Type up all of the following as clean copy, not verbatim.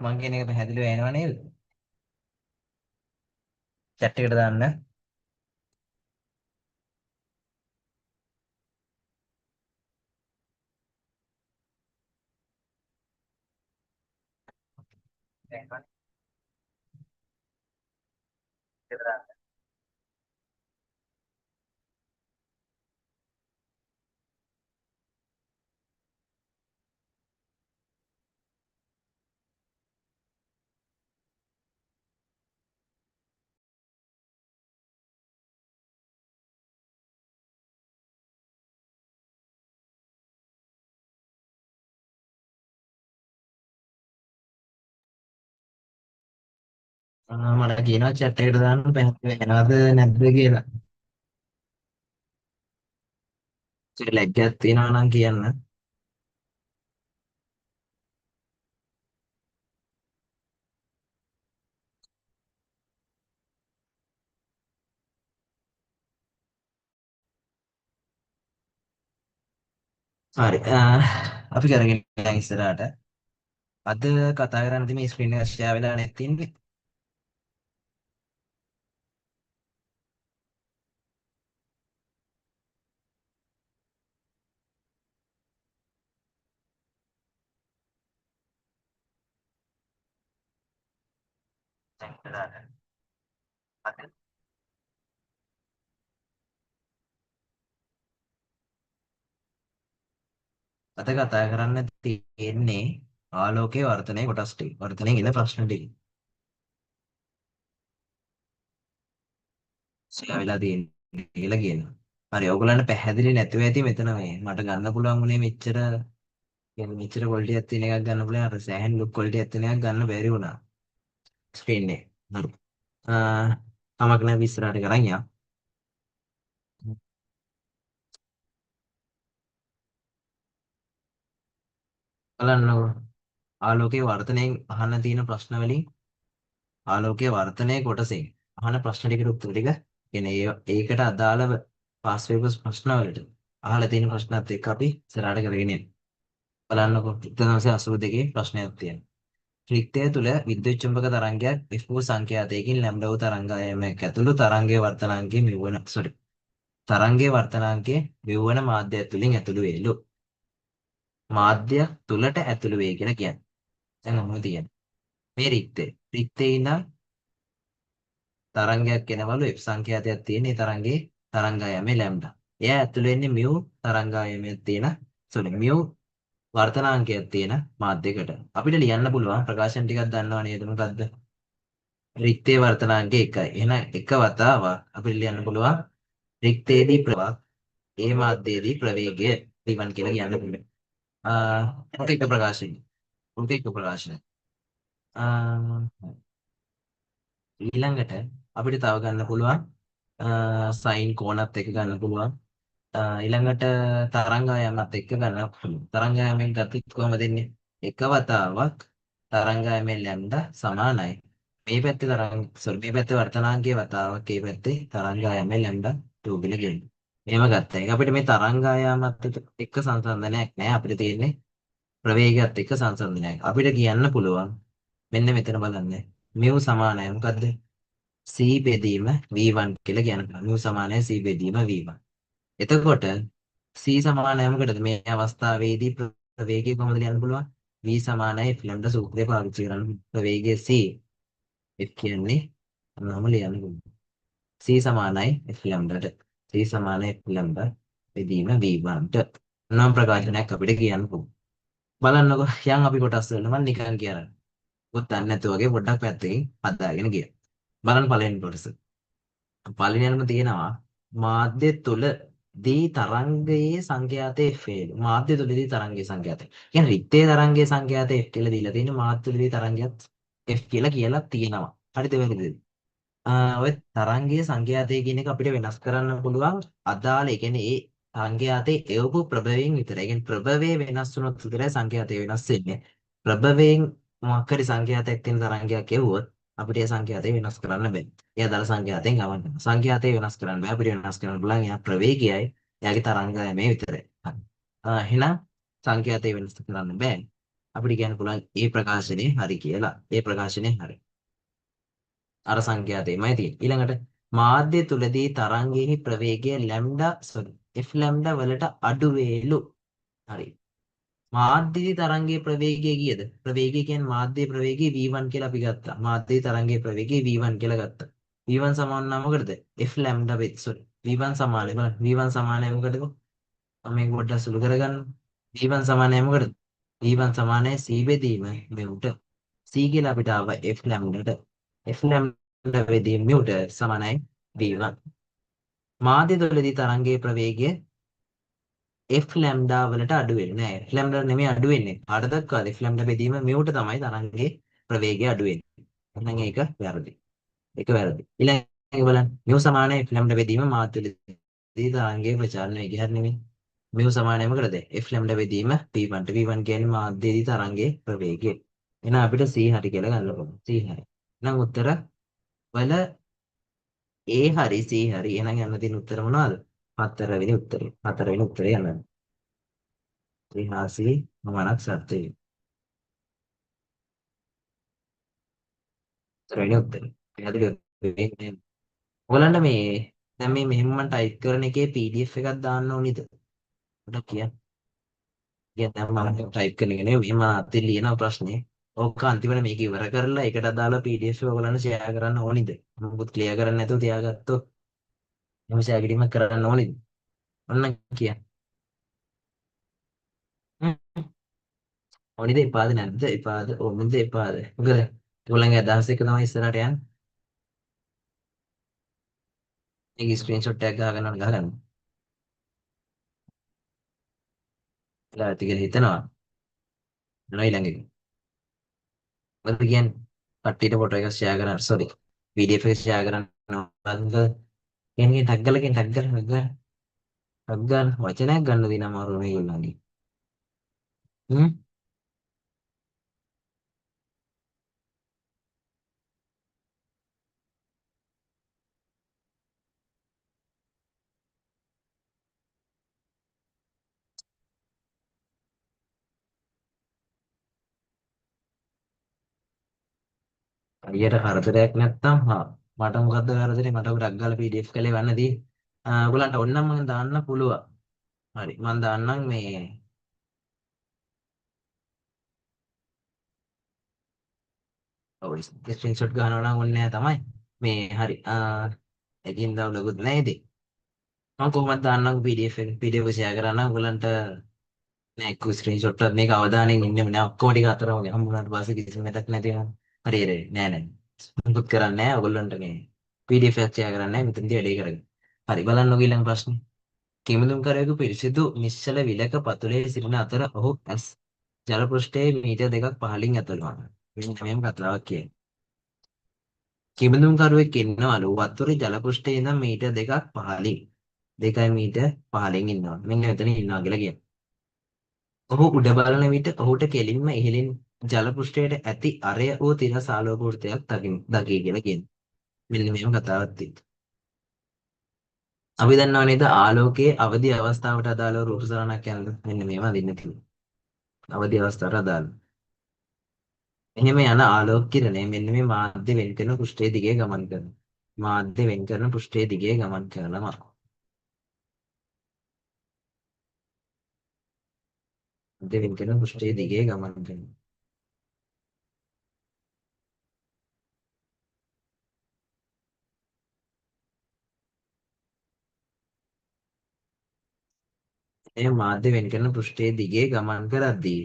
මං කියන එක පැහැදිලිව එනව නේද? chat එකට දාන්න. එනවනේ. එකට දාන්න. මට කියනවා chat එකට දාන්න පැහැදිලිව එනවද නැද්ද කියලා. ඒක ලැග්ගයක් තියෙනවා නම් කියන්න. හරි. අපි කරගෙන යන ඉස්සරහට. අද කතා කරන්නේ මේ ස්ක්‍රීන් එක ෂෙයා වෙලා නැතිනේ. දැන් දාන්න. අද අද කතා කරන්න තියෙන්නේ ආලෝකයේ වර්ධනය කොටස් ටික. වර්ධනයේ ඉන්න ප්‍රශ්න ටික. ෂෙයා වෙලා තියෙන්නේ කියලා කියනවා. හරි. ඔයගොල්ලන්ට පැහැදිලි නැතුව ඇති මෙතන මේ මට ගන්න පුළුවන් උනේ මෙච්චර කියන්නේ මෙච්චර ක්වොලිටි එකක් තියෙන එකක් ගන්න පුළුවන්. අර සෑහෙන ලුක් ක්වොලිටි එකක් තියෙන එකක් ගන්න බැරි වුණා ස්ක්‍රීන් එක. හරි. කමක් නැහැ ඉස්සරහට කරන් යන්න. බලන්නකො. ආලෝකයේ වර්ධනයෙන් අහන්න තියෙන ප්‍රශ්න වලින් ආලෝකයේ වර්ධනයේ කොටසෙන් අහන ප්‍රශ්න ටිකට උත්තර ටික කියන්නේ ඒකට අදාළව පාස් පේපර්ස් ප්‍රශ්න වලට අහලා තියෙන ප්‍රශ්නත් එක්ක අපි ඉස්සරහට කරගෙන යනවා. බලන්නකො 1982 ප්‍රශ්නයක් තියෙනවා. රික්තය තුළ විද්‍යුත් චුම්බක තරංගයක් F වූ සංඛ්‍යාතයකින් ලැම්ඩා වූ තරංගායමයක් ඇතුළු තරංගයේ වර්තනාංගයේ මෙවන තරංගයේ වර්තනාංගයේ මෙවන මාධ්‍යය තුළින් ඇතුළු වේලු. මාධ්‍ය තුළට ඇතුළු වේ කියලා කියන්නේ. දැන් මොනවද කියන්නේ? මේ රික්තේ ඉඳන් තරංගයක් එනවලු F සංඛ්‍යාතයක් තියෙන ඒ තරංගයේ තරංගායමේ ලැම්ඩා. එයා ඇතුළු වෙන්නේ මියු තරංගායමයක් තියෙන මියු වර්තනාංකයක් තියෙන මාධ්‍යයකට. අපිට ලියන්න පුළුවන් ප්‍රකාශන ටිකක් දන්නවා නේද? මොකද්ද? රික්තයේ වර්තනාංකය 1යි. එහෙනම් එක වතාවක් අපිට ලියන්න පුළුවන් රික්තයේදී ප්‍රවාහ ඒ මාධ්‍යයේදී ප්‍රවේගය V1 කියලා කියන්න පුළුවන්. මොකද එක ප්‍රකාශනය. මොකද එක ප්‍රකාශනය. ඊළඟට අපිට තව ගන්න පුළුවන් සයින් කෝණත් එක්ක ගන්න පුළුවන්. ඊළඟට තරංගායමත් එක්ක ගන්න පුළුවන්. තරංගායමෙන් ගත්තොත් කොහමද දෙන්නේ? එක වතාවක් තරංගායමේ ලැම්ඩා සමානයි. මේ පැත්තේ මේ පැත්තේ වර්තනාංගයේ වතාවක් ඒ පැත්තේ තරංගායමේ ලැම්ඩා 2 කියලා කියනවා. එහෙම ගත්තා. ඒක අපිට මේ තරංගායමත් එක්ක සංසන්දනයක් නැහැ. අපිට තියෙන්නේ ප්‍රවේගයත් එක්ක සංසන්දනයක්. අපිට කියන්න පුළුවන් මෙන්න මෙතන බලන්න. mu සමානයි මොකද්ද? C බෙදීම V1 කියලා කියන්න පුළුවන්. mu සමානයි C බෙදීම V1. එතකොට C සමානයි මොකටද? මේ අවස්ථාවේදී ප්‍රවේගය කොහොමද ලියන්න පුළුවන්? V සමානයි F ලැම්ඩා සූත්‍රය පාවිච්චි කරන්න. ප්‍රවේගය C F කියන්නේ මොනවම ලියන්න පුළුවන්. C සමානයි F ලැම්ඩාට. C සමානයි F ලැම්ඩා බෙදීම V1ට. නම් ප්‍රකාශනයක් අපිට කියන්න පුළුවන්. බලන්නකො යන් අපි කොටස් වලට මම නිකන් කියනවා. ඔත් දන්නේ නැතු වගේ පොඩ්ඩක් පැත්තකින් හදාගෙන ගියා. බලන්න පළවෙනි කොටස. පළවෙනියටම තියෙනවා මාධ්‍ය තුල දී තරංගයේ සංඛ්‍යාතයේ F වේලු. මාධ්‍ය තුලදී තරංගයේ සංඛ්‍යාතය. කියන්නේ රික්තයේ තරංගයේ සංඛ්‍යාතය F කියලා දීලා තියෙනවා. මාධ්‍ය තුලදී තරංගයත් F කියලා තියෙනවා. හරිද වැරදිද? ඔය තරංගයේ සංඛ්‍යාතය කියන එක අපිට වෙනස් කරන්න පුළුවන් අදාළ ඒ කියන්නේ ඒ සංඛ්‍යාතයේ එවපු ප්‍රභවයෙන් විතරයි. ඒ කියන්නේ ප්‍රභවයේ වෙනස් වුණොත් විතරයි සංඛ්‍යාතය වෙනස් වෙන්නේ. ප්‍රභවයෙන් මොකක් හරි සංඛ්‍යාතයක් තියෙන තරංගයක් එවුවොත් අපිට ඒ සංඛ්‍යාතය වෙනස් කරන්න බෑ. ඒ අදාළ සංඛ්‍යාතයෙන් ගමන් කරනවා. සංඛ්‍යාතය වෙනස් කරන්න බෑ. අපිට වෙනස් කරන්න පුළුවන් එයා ප්‍රවේගයයි එයාගේ තරංගයයි මේ විතරයි. හරි. එහෙනම් සංඛ්‍යාතය වෙනස් කරන්න බෑ. අපිට කියන්න පුළුවන් ඒ ප්‍රකාශනය හරි කියලා. ඒ ප්‍රකාශනය හරි. අර සංඛ්‍යාතයමයි තියෙන්නේ. ඊළඟට මාධ්‍ය තුලදී තරංගයේ ප්‍රවේගය ලැම්ඩා F ලැම්ඩා වලට අඩු වේලු. හරි. මාධ්‍යයේ තරංගයේ ප්‍රවේගය කීයද? ප්‍රවේගය කියන්නේ මාධ්‍යයේ ප්‍රවේගය v1 කියලා අපි ගත්තා. මාධ්‍යයේ තරංගයේ ප්‍රවේගය v1 කියලා ගත්තා. v1 සමාන නම් මොකටද? F lambda වෙත් sorry. v1 සමානයි බලන්න. v1 සමානයි මොකටද? මම මේක පොඩ්ඩක් සුළු කරගන්න. v1 සමානයි මොකටද? v1 සමානයි c බෙදීම මෙවුට. c කියලා අපිට ආවා F ලැම්ඩාට. F ලැම්ඩා බෙදීම මෙවුට සමානයි v1. මාධ්‍ය තුලදී තරංගයේ ප්‍රවේගය F ලැම්ඩා වලට අඩු වෙන්නේ නෑ. F ලැම්ඩා නෙමෙයි අඩු වෙන්නේ. කාට දක්වාද F ලැම්ඩා බෙදීම මෙවට තමයි තරංගයේ ප්‍රවේගය අඩු වෙන්නේ. එහෙනම් ඒක වැරදි. ඒක වැරදි. ඊළඟ එක බලන්න. මෙව සමානයි F ලැම්ඩා බෙදීම මාධ්‍යවලදී තරංගයේ ප්‍රචාරණ වේගය හරි නෙමෙයි. මෙව සමානයි මොකටද? F ලැම්ඩා බෙදීම P1 ට. P1 කියන්නේ මාධ්‍යයේදී තරංගයේ ප්‍රවේගය. එහෙනම් අපිට C හරි කියලා ගන්න පුළුවන්. C හරි. එහෙනම් උත්තර වල A හරි C හරි. එහෙනම් යන්න තියෙන උත්තර මොනවද? හතරවෙනි උත්තරේ. හතරවෙනි උත්තරේ යන්න. ඉතිහාසයේ මමනක් සත්‍යය. හතරවෙනි උත්තරේ. පැහැදිලි වෙන්නේ. ඔයගලන්ට මේ දැන් මේ මෙහෙම මම ටයිප් කරන එකේ PDF එකක් දාන්න ඕනිද? මට කියන්න. කියන්න දැන් මම ටයිප් කරන එක නෙවෙයි මම අතේ ලියන ප්‍රශ්නේ. ඕක අන්තිමට මේක ඉවර කරලා ඒකට අදාළ PDF එක ඔයගලන්ට ෂෙයා කරන්න ඕනිද? මොකුත් ක්ලියර් කරන්න නැතුව තියාගත්තොත් එහෙම ෂෙයා කිරීමක් කරන්න ඕනිද? ඔන්න කියන්න. ඕනිද එපාද නැද්ද? එපාද ඕනිද එපාද? මොකද ඔයගලන්ගේ අදහස් එක තමයි ඉස්සරහට යන්නේ. මේක ස්ක්‍රීන්ෂොට් එකක් ගහගන්න. වෙලා ඇති කියලා හිතනවා. මොනවා ඊළඟ එක. මොකද කියන්නේ? කට්ටියට ෆොටෝ එක ෂෙයා කරන්න. sorry. PDF එක ෂෙයා කරන්න. මොකද කියන්නේ ටැග් ගලකින් ටැග් ගන්න. ටැග් ගන්න වචනයක් ගන්න දින අමාරු මේගොල්ලන්ගේ. හ්ම්. අයියට කරදරයක් නැත්තම් මට මොකද්ද කරදරේ මට ටැග් ගාලා PDF කලේ වන්න දී. ඔයගලන්ට ඕනනම් මම දාන්න පුළුවන්. හරි මම දාන්නම් මේ ඔය ස්ක්‍රීන්ෂොට් ගන්නවා නම් ඕනේ නැහැ තමයි. මේ හරි එකින් දවලකුත් නැහැ ඉතින්. මම කොහොමද දාන්නම් PDF එක PDF එක ෂෙයා කරා නම් ඔයගලන්ට නෑ එක්ක ස්ක්‍රීන්ෂොට් එකක් මේක අවදානයෙන් ඉන්නෙම නෑ ඔක්කොම ටික අතරම හම්බුනාට පස්සේ කිසිම මතක් නැති වෙනවා. හරි හරි නෑ නෑ. මුකුත් කරන්නේ නෑ ඔයගොල්ලන්ට මේ PDF එකක් ෂෙයා කරන්නේ නෑ මෙතනදී වැඩේ කරගෙන. හරි බලන්නකෝ ඊළඟ ප්‍රශ්නේ. කිමිදුම්කරයෙකු පිරිසිදු නිශ්චල විලක පතුලේ සිටින අතර ඔහු ඇස් ජල පෘෂ්ඨයේ මීටර් දෙකක් පහළින් ඇතුළු වුණා. මෙන්න මේම කතාවක් කියන්නේ. කිමිදුම්කරුවෙක් ඉන්නවලු වතුරේ ජල පෘෂ්ඨයේ ඉඳන් මීටර් දෙකක් පහළින් 2 මීටර් පහළින් ඉන්නවා. මෙන්න මෙතන ඉන්නවා කියලා කියනවා. ඔහු උඩ බලන විට ඔහුට කෙලින්ම ඉහළින් ජල පෘෂ්ඨයට ඇති අරය වූ තිරස් ආලෝක වෘත්තයක් දකී කියලා කියනවා. මෙන්න මෙහෙම කතාවක් තියෙනවා. අපි දන්නව නේද ආලෝකයේ අවදි අවස්ථාවට අදාළව රූප සරණක් යනද මෙන්න මේවා අඳින්න තියෙනවා. අවදි අවස්ථාවට අදාළ. මෙහෙම යන ආලෝක කිරණය මෙන්න මේ මාධ්‍ය වෙන් කරන පෘෂ්ඨයේ දිගේ ගමන් කරනවා. මාධ්‍ය වෙන් කරන පෘෂ්ඨයේ දිගේ ගමන් කරනවා. මාධ්‍ය වෙන් කරන පෘෂ්ඨයේ දිගේ ගමන් කරනවා. මේ මාධ්‍ය වෙන් කරන පෘෂ්ඨයේ දිගේ ගමන් කරද්දී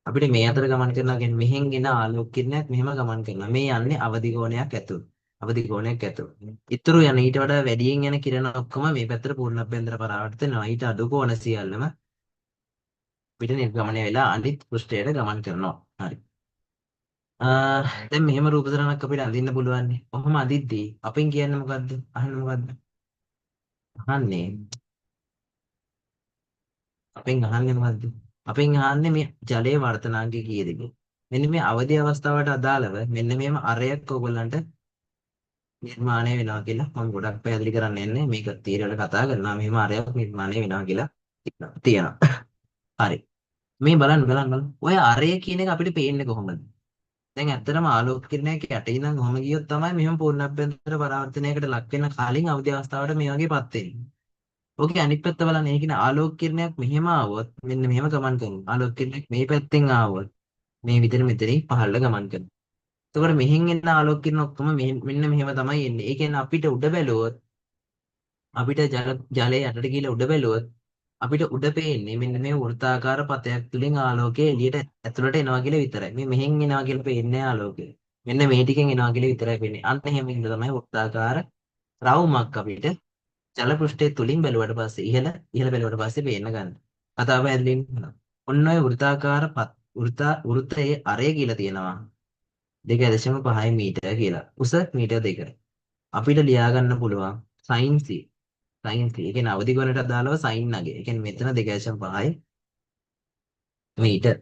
අපිට මේ අතර ගමන් කරනවා කියන්නේ මෙහෙන් එන ආලෝක කිරණයක් මෙහෙම ගමන් කරනවා. මේ යන්නේ අවදි කෝණයක් ඇතුළු. අවදි කෝණයක් ඇතුළු. ඊතුරු යන ඊට වඩා වැඩියෙන් යන කිරණ ඔක්කොම මේ පැත්තට පූර්ණභ්‍යන්තර පරාවර්තිත වෙනවා. ඊට අඩු කෝණ සියල්ලම පිට නිර්ගමනය වෙලා අනිත් පෘෂ්ඨයට ගමන් කරනවා. හරි. දැන් මෙහෙම රූප තරණක් අපිට අඳින්න පුළුවන් නේ. ඔහොම අඳිද්දී අපෙන් කියන්නේ මොකද්ද? අහන්නේ මොකද්ද? අහන්නේ අපෙන් අහන්නේ මොකද්ද? අපෙන් අහන්නේ මේ ජලයේ වර්තනාංගය කීයද කියලා. මෙන්න මේ අවදි අවස්ථාවට අදාළව මෙන්න මේම අරයක් ඕගොල්ලන්ට නිර්මාණය වෙනවා කියලා මම ගොඩක් පැහැදිලි කරන්න යන්නේ මේක තීරවල කතා කරනවා මෙහෙම අරයක් නිර්මාණය වෙනවා කියලා තියෙනවා. හරි. මේ බලන්න. ඔය අරය කියන එක අපිට පේන්නේ කොහොමද? දැන් ඇත්තටම ආලෝක කිරණයක් යට ඉඳන් කොහම ගියොත් තමයි මෙහෙම පූර්ණභ්‍යන්තර පරාවර්තනයකට ලක් වෙන කලින් අවදි අවස්ථාවට මේ වගේපත් වෙන්නේ. ඕකේ අනිත් පැත්ත බලන්න. ඒ කියන්නේ ආලෝක කිරණයක් මෙහෙම ආවොත් මෙන්න මෙහෙම ගමන් කරනවා. ආලෝක කිරණයක් මේ පැත්තෙන් ආවොත් මේ විදිහට මෙතනින් පහළට ගමන් කරනවා. එතකොට මෙහෙන් එන ආලෝක කිරණ ඔක්කොම මෙන්න මෙහෙම තමයි එන්නේ. ඒ කියන්නේ අපිට උඩ බැලුවොත් අපිට ජලයේ යටට ගිහලා උඩ බැලුවොත් අපිට උඩ පේන්නේ මෙන්න මේ වෘත්තාකාර පතයක් තුලින් ආලෝකය එළියට ඇතුළට එනවා කියලා විතරයි. මේ මෙහෙන් එනවා කියලා පේන්නේ ආලෝකය. මෙන්න මේ ටිකෙන් එනවා කියලා විතරයි පේන්නේ. අන්න එහෙම ඉඳ තමයි වෘත්තාකාර රවුමක් අපිට ජල පෘෂ්ඨය තුලින් බැලුවට පස්සේ ඉහළ බැලුවට පස්සේ පේන්න ගන්න. කතාව පැහැදිලි වෙනවා. ඔන්න ඔය වෘතයේ අරය කියලා තියෙනවා 2.5 මීටර කියලා. උස මීටර 2. අපිට ලියා ගන්න පුළුවන් sin c. sin c. ඒ කියන්නේ අවදි කොනට අදාළව sin නගය. ඒ කියන්නේ මෙතන 2.5 මීටර.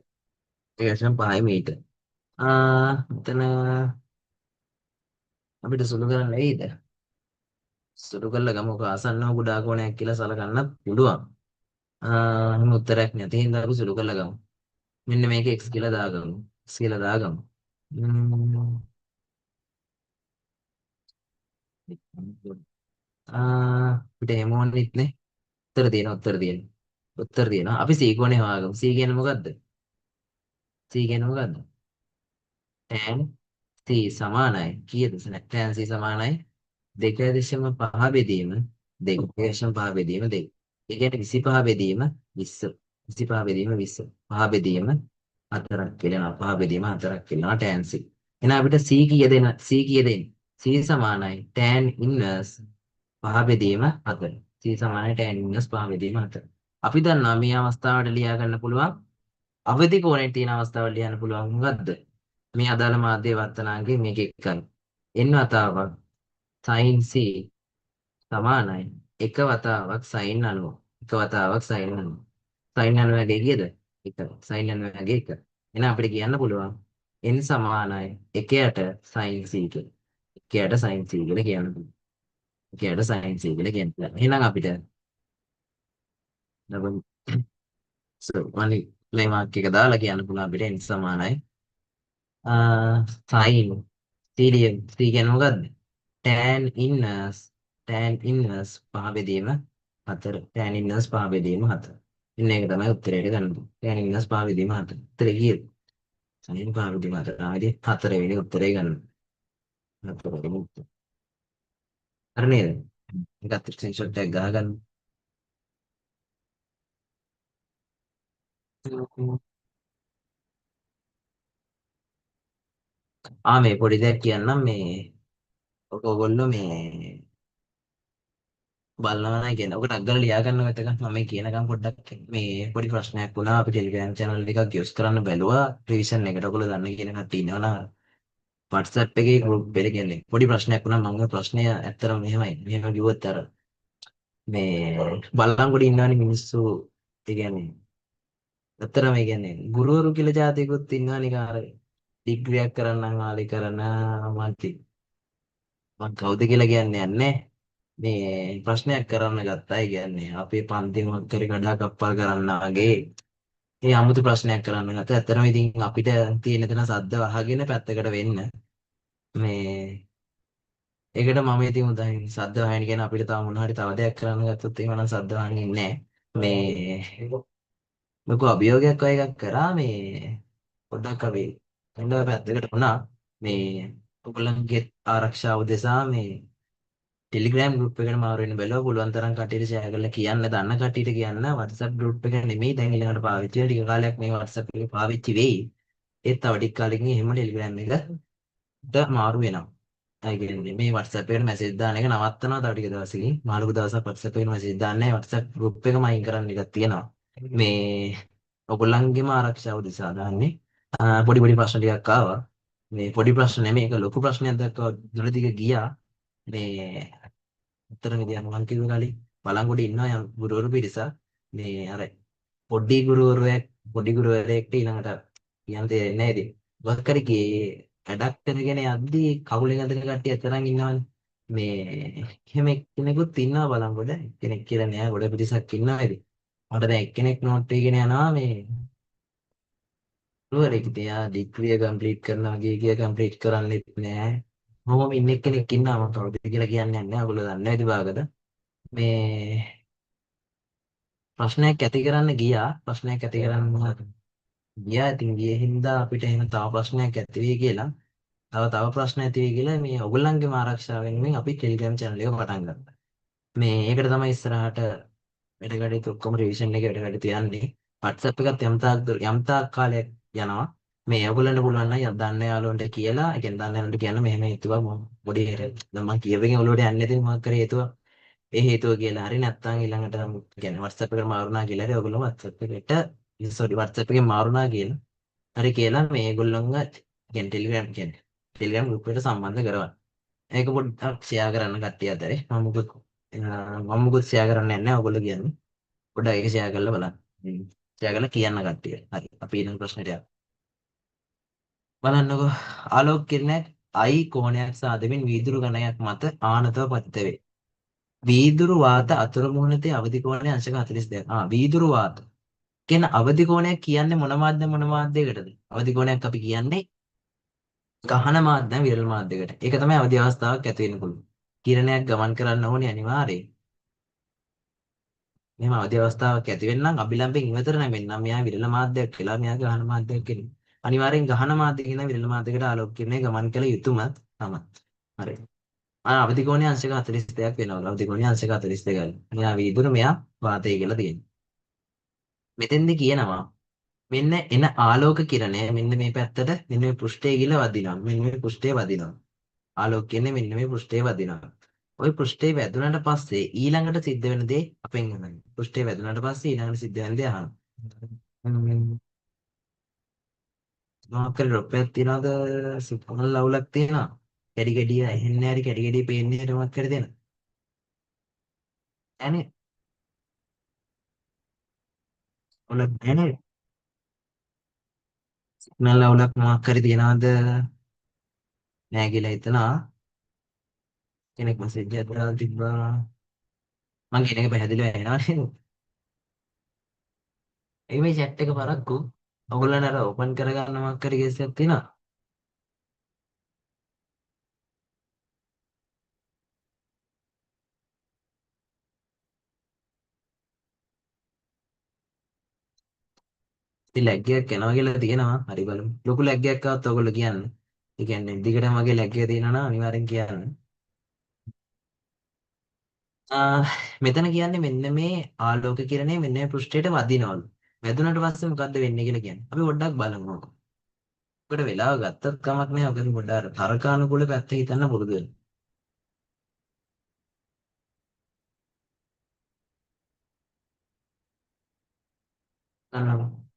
2.5 මීටර. මෙතන අපිට සුළු කරන්න වෙයිද? සුළු කරලා ගමුකෝ ආසන්නව කුඩා කෝණයක් කියලා සලකන්නත් පුළුවන්. එහෙම උත්තරයක් නැති හින්දා අපි සුළු කරලා ගමු. මෙන්න මේක x කියලා දාගමු. x කියලා දාගමු. ම්ම්. අපිට එහෙම ඕනෙත් නේ. උත්තර තියෙනවා. උත්තර තියෙනවා. අපි c කෝණේ හොයාගමු. c කියන්නේ මොකද්ද? c කියන්නේ මොකද්ද? tan c සමානයි කීයද? tan c සමානයි 2.5 බෙදීම 2.5 බෙදීම 2. ඒ කියන්නේ 25 බෙදීම 20. 25 බෙදීම 20. 5 බෙදීම 4ක් කියනවා. 5 බෙදීම 4ක් කියනවා tan c. එහෙනම් අපිට c කීයද එන? c කීයද එන්නේ? c සමානයි tan inverse 5 බෙදීම 4. c සමානයි tan inverse 5 බෙදීම 4. අපි දන්නවා මේ අවස්ථාවට ලියා ගන්න පුළුවන් අවදි කෝණයේ තියෙන අවස්ථාවල ලියන්න පුළුවන් මොකද්ද? මේ අදාළ මාධ්‍ය වර්තනාංගයේ මේක එකයි. n වතාවක් sin c සමානයි එක වතාවක් sin 90. එක වතාවක් sin 90. sin 90 ගේ කීයද? 1. sin 90 ගේ 1. එහෙනම් අපිට කියන්න පුළුවන් n සමානයි 1ට sin c කියලා. 1ට sin c කියලා කියන්න පුළුවන්. 1ට sin c කියලා කියන්න පුළුවන්. එහෙනම් අපිට double so only play mark එක දාලා කියන්න පුළුවන් අපිට n සමානයි sin c කියන්නේ මොකද්ද? tan inverse පහ බෙදීම 4. tan inverse පහ බෙදීම 4. ඉන්න එක තමයි උත්තරයට ගන්න. tan inverse පහ බෙදීම 4. උත්තරේ කීයද? sin පහ බෙදීම 4. ආදී 4 වෙනි උත්තරේ ගන්න. 4 වෙනි උත්තරේ. හරි නේද? එකත් ස්ක්‍රීන්ෂොට් එකක් ගහගන්න. මේ පොඩි දෙයක් කියන්නම් මේ ඔයගොල්ලෝ මේ බලනවා නයි කියන්නේ. ඔක ටක් ගාලා ලියා ගන්න මෙතක මම මේ කියනකම් පොඩ්ඩක් මේ පොඩි ප්‍රශ්නයක් වුණා. අපි ටෙලිග්‍රෑම් channel එකක් යූස් කරන්න බැලුවා රිවිෂන් එකට. ඔයගොල්ලෝ දන්න කියන කට්ටිය ඉන්නවනම් WhatsApp එකේ group එකේ කියන්නේ පොඩි ප්‍රශ්නයක් වුණා. මම ওই ප්‍රශ්නය ඇත්තටම මෙහෙමයි. මෙහෙම කිව්වොත් අර මේ බල්ලන්ගොඩ ඉන්නවනේ මිනිස්සු ඒ කියන්නේ ඇත්තටම ඒ කියන්නේ ගුරුවරු කියලා જાතියකුත් ඉන්නවනේ නිකන් අර ඩිග්‍රියක් කරන්නම් ආලි කරන මම කවුද කියලා කියන්නේ නැහැ. මේ ප්‍රශ්නයක් කරන්න ගත්තා. ඒ කියන්නේ අපේ පන්ති මොකක් හරි කඩා කප්පල් කරන්න වගේ ඒ 아무තු ප්‍රශ්නයක් කරන්න ගත්තා. ඇත්තටම ඉතින් අපිට තියෙන තැන සද්ද වහගෙන පැත්තකට වෙන්න. මේ ඒකට මම ඉතින් උදාහරණ සද්ද වහගෙන කියන අපිට තව මොන හරි තව දෙයක් කරන්න ගත්තොත් එහෙම නම් සද්ද වහන්නේ නැහැ. මේ මොකද අභියෝගයක් වගේ එකක් කරා මේ පොඩ්ඩක් අපි එන්න පැත්තකට වුණා. මේ ඔයගොල්ලන්ගේ ආරක්ෂාව උදෙසා මේ ටෙලිග්‍රෑම් ගෲප් එකට මාරු වෙන්න බැලුවා. පුළුවන් තරම් කට්ටියට ෂෙයා කරලා කියන්න, දන්න කට්ටියට කියන්න. WhatsApp ගෲප් එක නෙමෙයි දැන් ඊළඟට පාවිච්චි වෙන ටික කාලයක් මේ WhatsApp එක පාවිච්චි වෙයි. ඒත් තව ටික කාලෙකින් එහෙම ටෙලිග්‍රෑම් එකට මාරු වෙනවා. ඒ කියන්නේ මේ WhatsApp එකට මැසේජ් දාන එක නවත්තනවා තව ටික දවසකින්. මාළුක දවසක් WhatsApp එකට මැසේජ් දාන්නේ නැහැ. WhatsApp ගෲප් එකම අයින් කරන්න එකක් තියෙනවා. මේ ඔයගොල්ලන්ගේම ආරක්ෂාව උදෙසා දාන්නේ. පොඩි පොඩි ප්‍රශ්න ටිකක් ආවා. මේ පොඩි ප්‍රශ්න නෙමෙයි ඒක ලොකු ප්‍රශ්නයක් දක්වා දුරදිග ගියා. මේ උත්තර විදියක් මම කිව්ව කලින් බලංගොඩ ඉන්නවා යම් ගුරුවරු පිරිසක් මේ අර පොඩි ගුරුවරයෙක්ට ඊළඟට කියන්න දෙන්නේ නැහැ ඉතින් මොකක් හරි වැඩක් කරගෙන යද්දී කවුලෙන් අදන කට්ටිය අතරන් ඉන්නවනේ මේ එහෙම එක්කෙනෙකුත් ඉන්නවා බලංගොඩ එක්කෙනෙක් කියලා නෑ ගොඩ පිරිසක් ඉන්නවා ඉතින් මට දැන් එක්කෙනෙක් නෝට් එකගෙන යනවා මේ නුවරඑක තියා ඩිග්‍රිය කම්ප්ලීට් කරනවා ගිය කම්ප්ලීට් කරන්නෙත් නෑ. මොහොම ඉන්න කෙනෙක් ඉන්නවා මම කවුද කියලා කියන්නේ නැහැ. ඔයගොල්ලෝ දන්නේ නැති භාගද? මේ ප්‍රශ්නයක් ඇති කරන්න ගියා. ප්‍රශ්නයක් ඇති කරන්න ගියා. ඉතින් ගියේ හින්දා අපිට එහෙම තව ප්‍රශ්නයක් ඇති වෙයි කියලා. තව ප්‍රශ්න ඇති වෙයි කියලා මේ ඔයගොල්ලන්ගේම ආරක්ෂාව වෙනුවෙන් අපි ටෙලිග්‍රෑම් channel එක පටන් ගත්තා. මේ ඒකට තමයි ඉස්සරහට වැඩ කටයුතු ඔක්කොම රිවිෂන් එකේ වැඩ කටයුතු යන්නේ. WhatsApp එකත් යම් තාක් කාලයක් යනවා. මේ ඔයගොල්ලන්ට පුළුවන් නම් දන්න යාළුවන්ට කියලා, ඒ කියන්නේ දන්න යාළුවන්ට කියන්න මෙහෙම හිතුවා පොඩි දැන් මම කියවෙකින් ඔළුවට යන්නේ නැති මොකක් කරේ හේතුව ඒ හේතුව කියලා හරි නැත්නම් ඊළඟට කියන්නේ WhatsApp එකට මාරුනා කියලා හරි ඔයගොල්ලෝ WhatsApp එකට WhatsApp එකෙන් මාරුනා කියලා හරි කියලා මේගොල්ලන්ව කියන්නේ ටෙලිග්‍රෑම් ගෲප් එකට සම්බන්ධ කරවන්න. ඒක පොඩ්ඩක් ෂෙයා කරන්න කට්ටිය අතරේ. මම මුකුත් ෂෙයා කරන්නේ නැහැ. ඔයගොල්ලෝ කියන්නේ. පොඩ්ඩක් ඒක ෂෙයා කරලා බලන්න. ෂෙයා කරලා කියන්න කට්ටිය. හරි. අපි ඊළඟ ප්‍රශ්නෙට යමු. බලන්නකෝ. ආලෝක කිරණයක් I කෝණයක් සාදමින් වීදුරු ඝනයක් මත ආනතව පතිත වේ. වීදුරු වාත අතුරු මුහුණතේ අවදි කෝණය අංශක 42. වීදුරු වාත කියන අවදි කෝණයක් කියන්නේ මොන මාධ්‍යයකටද? අවදි කෝණයක් අපි කියන්නේ ගහන මාධ්‍යයෙන් විරල මාධ්‍යයකට. ඒක තමයි අවදි අවස්ථාවක් ඇති වෙන්න පුළුවන්. කිරණයක් ගමන් කරන්න ඕනේ අනිවාර්යයෙන්. මෙහෙම අවදි අවස්ථාවක් ඇති වෙන්නම් අභිලම්බෙන් ඉවතර නැමෙන්නම් මෙයා විරල මාධ්‍යයක් කියලා මෙයා ගහන මාධ්‍යයක් කියලා. අනිවාර්යෙන් ගහන මාධ්‍ය කියන විරල මාධ්‍යයකට ආලෝක කිරණය ගමන් කළ යුතුම තමයි. හරි. අවදි කෝණය අංශක 42ක් වෙනවා. අවදි කෝණය අංශක 42යි. මෙයා වීදුරු මෙයා වාතය කියලා තියෙනවා. මෙතෙන්දි කියනවා මෙන්න එන ආලෝක කිරණය මෙන්න මේ පැත්තට මෙන්න මේ පෘෂ්ඨයේ ගිහලා වදිනවා. මෙන්න මේ පෘෂ්ඨයේ වදිනවා. ආලෝක කියන්නේ මෙන්න මේ පෘෂ්ඨයේ වදිනවා. ওই පෘෂ්ඨයේ වැදුනට පස්සේ ඊළඟට සිද්ධ වෙන දේ අපෙන් අහන්න. පෘෂ්ඨයේ වැදුනට පස්සේ ඊළඟට සිද්ධ වෙන දේ අහන්න. මොකක් කරේ රොප්පයක් තියනවද? සිප්පල් ලවුලක් තියනවා. කැඩි කැඩි ඇහෙන්නේ හරි කැඩි කැඩි පේන්නේ හරි මොකක් කරේ දෙන. ඇනේ ඔල ඇනේ සිග්නල් ලවුලක් මොකක් කරේ තියනවද? නෑ කියලා හිතනවා. කෙනෙක් මෙසේජ් එකක් දාලා තිබ්බා. මං කියන එක පැහැදිලිව ඇහෙනවා නේද? ඒ මේ chat එක පරක්කු. ඔයගොල්ලන් අර ඕපන් කරගන්න මොකක් කරේ කේස් එකක් තියෙනවා. ඉතින් ලැග් එකක් එනවා කියලා තියෙනවා. හරි බලමු. ලොකු ලැග් එකක් ආවත් ඔයගොල්ලෝ කියන්න. ඒ කියන්නේ දිගටම වගේ ලැග් එක තියෙනවා නම් අනිවාර්යෙන් කියන්න. ආ මෙතන කියන්නේ මෙන්න මේ ආලෝක කිරණය මෙන්න මේ පෘෂ්ඨයට වදිනවලු. වැදුනට පස්සේ මොකද්ද වෙන්නේ කියලා කියන්නේ. අපි පොඩ්ඩක් බලමු. ඔකට වෙලාව ගත්තත් කමක් නැහැ. ඔකට පොඩ්ඩක් අර තර්කානුකූල පැත්ත හිතන්න පුරුදු වෙන්න. අන්න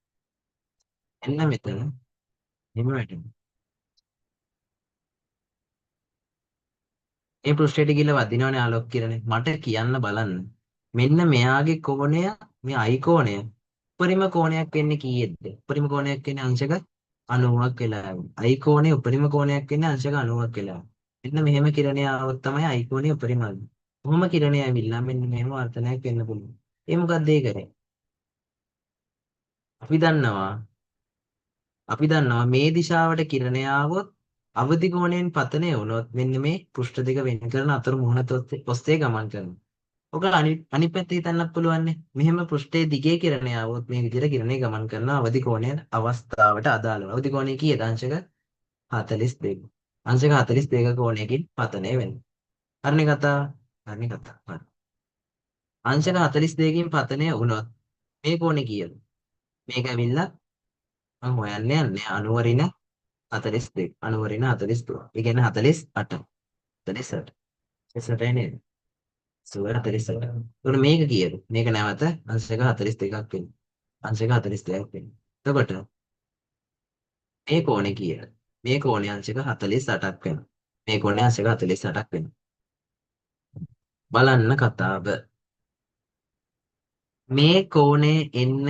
එන්න මෙතන. එහෙම වැටෙනවා. මේ පෘෂ්ඨයට ගිහලා වදිනවනේ ආලෝක කිරණය. මට කියන්න බලන්න. මෙන්න මෙයාගේ කෝණය මේ අයි කෝණය උපරිම කෝණයක් වෙන්නේ කීයේද? උපරිම කෝණයක් වෙන්නේ අංශක 90ක් වෙලා යනවා. අයි කෝණය උපරිම කෝණයක් වෙන්නේ අංශක 90ක් වෙලා යනවා. මෙන්න මෙහෙම කිරණය આવොත් තමයි අයි කෝණය උපරිම වෙන්නේ. කොහොම කිරණය ඇවිල්ලා මෙන්න මෙහෙම වර්තනයක් වෙන්න පුළුවන්. ඒ මොකක්ද ඒ කරේ? අපි දන්නවා මේ දිශාවට කිරණය આવොත් අවදි කෝණයෙන් පතනය වුණොත් මෙන්න මේ පෘෂ්ඨ දෙක වෙන් කරන අතුරු මුහුණ ඔස්සේ ගමන් කරනවා. ඔක අනිත් පැත්තේ හිතන්නත් පුළුවන් නේ. මෙහෙම පෘෂ්ඨයේ දිගේ කිරණය આવොත් මේ විදිහට කිරණේ ගමන් කරන අවදි කෝණය අවස්ථාවට අදාළව. අවදි කෝණය කීයද? අංශක 42. අංශක 42 කෝණයකින් පතනය වෙනවා. හරිනේ කතාව. හරිනේ කතාව. හරි. අංශක 42කින් පතනය වුණොත් මේ කෝණේ කීයද? මේක ඇවිල්ලා මම හොයන්න යන්නේ 90 ඍණ 42. 90 ඍණ 42. ඒ කියන්නේ 48. 48. 48 නේද? 48. එතකොට මේක කීයද? මේක නැවත අංශක 42ක් වෙනවා. අංශක 42ක් වෙනවා. එතකොට මේ කෝණේ කීයද? මේ කෝණේ අංශක 48ක් වෙනවා. මේ කෝණේ අංශක 48ක් වෙනවා. බලන්න කතාව. මේ කෝණය එන්න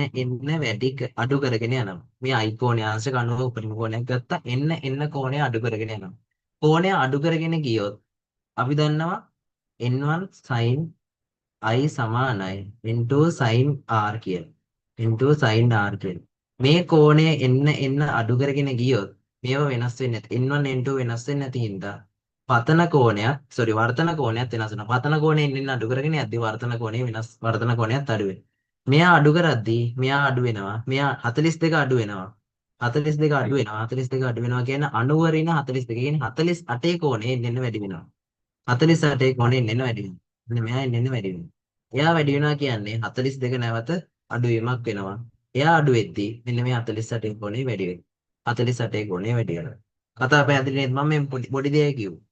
අඩු කරගෙන යනවා. මේ අයි කෝණය අංශක 90 උපරිම කෝණයක් ගත්තා. එන්න කෝණය අඩු කරගෙන යනවා. කෝණය අඩු කරගෙන ගියොත් අපි දන්නවා n1 sin i සමානයි n2 sin r කියලා. n2 sin r කියලා. මේ කෝණය එන්න අඩු කරගෙන ගියොත් මේවා වෙනස් වෙන්නේ නැති. N1 N2 වෙනස් වෙන්නේ නැති හින්දා පතන කෝණයක්, වර්තන කෝණයක් වෙනස් වෙනවා. පතන කෝණය එන්න අඩු කරගෙන යද්දී වර්තන කෝණයත් අඩු වෙනවා. මෙයා අඩු කරද්දී මෙයා අඩු වෙනවා. මෙයා 42 අඩු වෙනවා. 42 අඩු වෙනවා. 42 අඩු වෙනවා කියන්නේ 90 රින 42 කියන්නේ 48 කෝණය එන්න වැඩි වෙනවා. 48 කෝණය එන්න වැඩි වෙනවා. මෙන්න මෙයා එන්න වැඩි වෙනවා. එයා වැඩි වෙනවා කියන්නේ 42 නැවත අඩුවීමක් වෙනවා. එයා අඩු වෙද්දී මෙන්න මේ 48 කෝණය වැඩි වෙනවා. 48 කෝණය වැඩි වෙනවා. කතාව පැහැදිලි නේද? මම මේ පොඩි දෙයක් කිව්වා.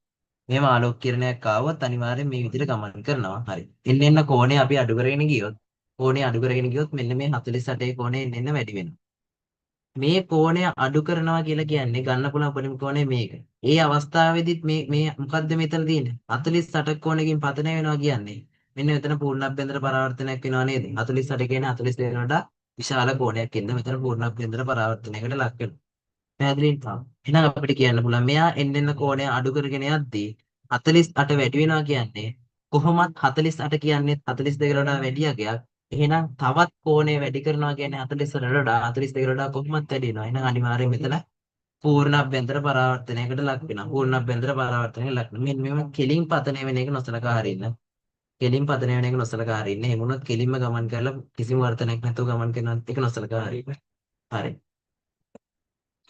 මෙහෙම ආලෝක කිරණයක් ආවොත් අනිවාර්යෙන් මේ විදිහට ගමන් කරනවා. හරි. එන්න කෝණය අපි අඩු කරගෙන ගියොත් මෙන්න මේ 48 කෝණය එන්න වැඩි වෙනවා. මේ කෝණය අඩු කරනවා කියලා කියන්නේ ගන්න පුළුවන් උපරිම කෝණය මේක. ඒ අවස්ථාවේදීත් මේ මොකද්ද මෙතන තියෙන්නේ? 48 කෝණයකින් පතන වෙනවා කියන්නේ. මෙන්න මෙතන පූර්ණාභ්‍යන්තර පරාවර්තනයක් වෙනවා නේද? 48 කියන්නේ 42 වඩා විශාල කෝණයක් ඉන්න මෙතන පූර්ණාභ්‍යන්තර පරාවර්තනයකට ලක් වෙනවා. පැහැදිලිද? එහෙනම් අපිට කියන්න පුළුවන් මෙයා එන්න කෝණය අඩු කරගෙන යද්දී 48 වැඩි වෙනවා කියන්නේ කොහොමත් 48 කියන්නේ 42කට වඩා වැඩි අගයක්. එහෙනම් තවත් කෝණය වැඩි කරනවා කියන්නේ 48ට වඩා 42කට වඩා කොහොමත් වැඩි වෙනවා. එහෙනම් අනිවාර්යයෙන් මෙතන පූර්ණාභ්‍යන්තර පරාවර්තනයකට ලක් වෙනවා. පූර්ණාභ්‍යන්තර පරාවර්තනයකට ලක් වෙනවා. මෙන්න මේව කෙලින් පතනය වෙන එක නොසලකා හරින්න. කෙලින් පතනය වෙන එක නොසලකා හරින්න. එහෙම වුණොත් කෙලින්ම ගමන් කරලා කිසිම වර්තනයක් නැතුව ගමන් කරනවා එක නොසලකා හරින්න. හරි.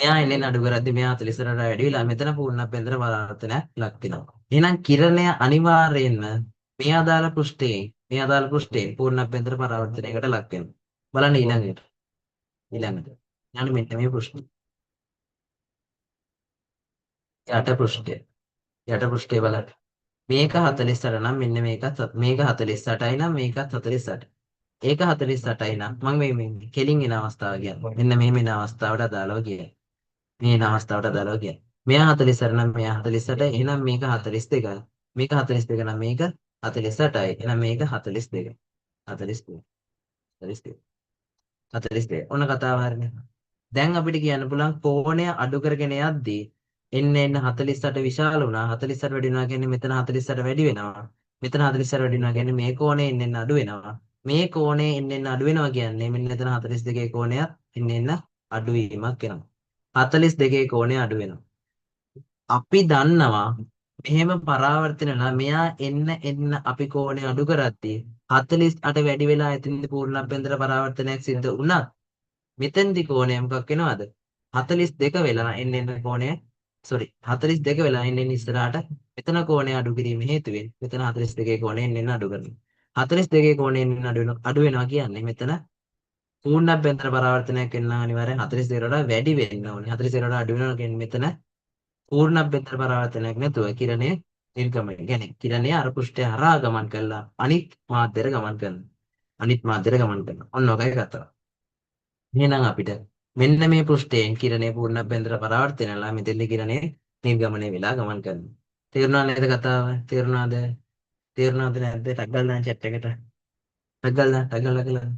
මෙයා එන්නේ අඩු කරද්දි මෙයා 40ට වැඩි වෙලා මෙතන පූර්ණාභ්‍යන්තර පරාවර්තනයක් ලක් වෙනවා. එහෙනම් කිරණය අනිවාර්යයෙන්ම මේ අදාළ පෘෂ්ඨයෙන් පූර්ණාභ්‍යන්තර පරාවර්තනයකට ලක් වෙනවා. බලන්න ඊළඟට. ඊළඟ මෙන්න මේ පෘෂ්ඨය. යට පෘෂ්ඨය. යට පෘෂ්ඨය බලන්න. මේක 48 නම් මෙන්න මේක 48යි නම් මේකත් 48. ඒක 48යි නම් මම මේ කෙලින් එන අවස්ථාව කියන්නේ. මෙන්න මෙහෙම එන අවස්ථාවට අදාළව කියන්නේ. මේ එන අවස්ථාවට අදාළව කියන්නේ. මෙයා 48 නම් මෙයා 48. එහෙනම් මේක 42යි. මේක 42 නම් මේක 48යි. එහෙනම් මේක 42. 42. 42. 42. ඔන්න කතාව හරිනේ. දැන් අපිට කියන්න පුළුවන් කෝණය අඩු කරගෙන යද්දී එන්න 48 විශාල වුණා. 48 වැඩි වෙනවා කියන්නේ මෙතන 48 වැඩි වෙනවා. මෙතන 48 වැඩි වෙනවා කියන්නේ මේ කෝණය එන්න අඩු වෙනවා. මේ කෝණය එන්න අඩු වෙනවා කියන්නේ මෙන්න මෙතන 42 කෝණයක් එන්න අඩු වීමක් වෙනවා. 42 කෝණය අඩු වෙනවා. අපි දන්නවා මෙහෙම පරාවර්තන නම් මෙයා එන්න අපි කෝණය අඩු කරද්දී 48 වැඩි වෙලා එතනදී පූර්ණාභ්‍යන්තර පරාවර්තනයක් සිද්ධ වුණා. මෙතෙන්දි කෝණය මොකක් වෙනවද? 42 වෙලා එන්න කෝණය 42 වෙලා එන්න ඉස්සරහට මෙතන කෝණය අඩු කිරීම හේතුවෙන් මෙතන 42 කෝණය එන්න අඩු කරනවා. 42 කෝණය එන්න අඩු වෙනවා කියන්නේ මෙතන පූර්ණාභ්‍යන්තර පරාවර්තනයක් වෙන්න අනිවාර්යෙන් 42 වඩා වැඩි වෙන්න ඕනේ. 42 වඩා අඩු වෙනවා කියන්නේ මෙතන පූර්ණාභ්‍යන්තර පරාවර්තනයක් නැතුව කිරණය නිර්ගමනය. කියන්නේ කිරණය අර පෘෂ්ඨය හරහා ගමන් කළා අනිත් මාධ්‍යයට ගමන් කරනවා. අනිත් මාධ්‍යයට ගමන් කරනවා. ඔන්න ඔකයි කතාව. එහෙනම් අපිට මෙන්න මේ පෘෂ්ඨයෙන් කිරණේ පූර්ණාභ්‍යන්තර පරාවර්තනලා මෙතෙන්ද කිරණේ නිර්ගමනය වෙලා ගමන් කරනවා. තේරුණා නේද කතාව? තේරුණාද? තේරුණාද නැද්ද? ටක් ගාලා දාන්න chat එකට. ටක් ගාලා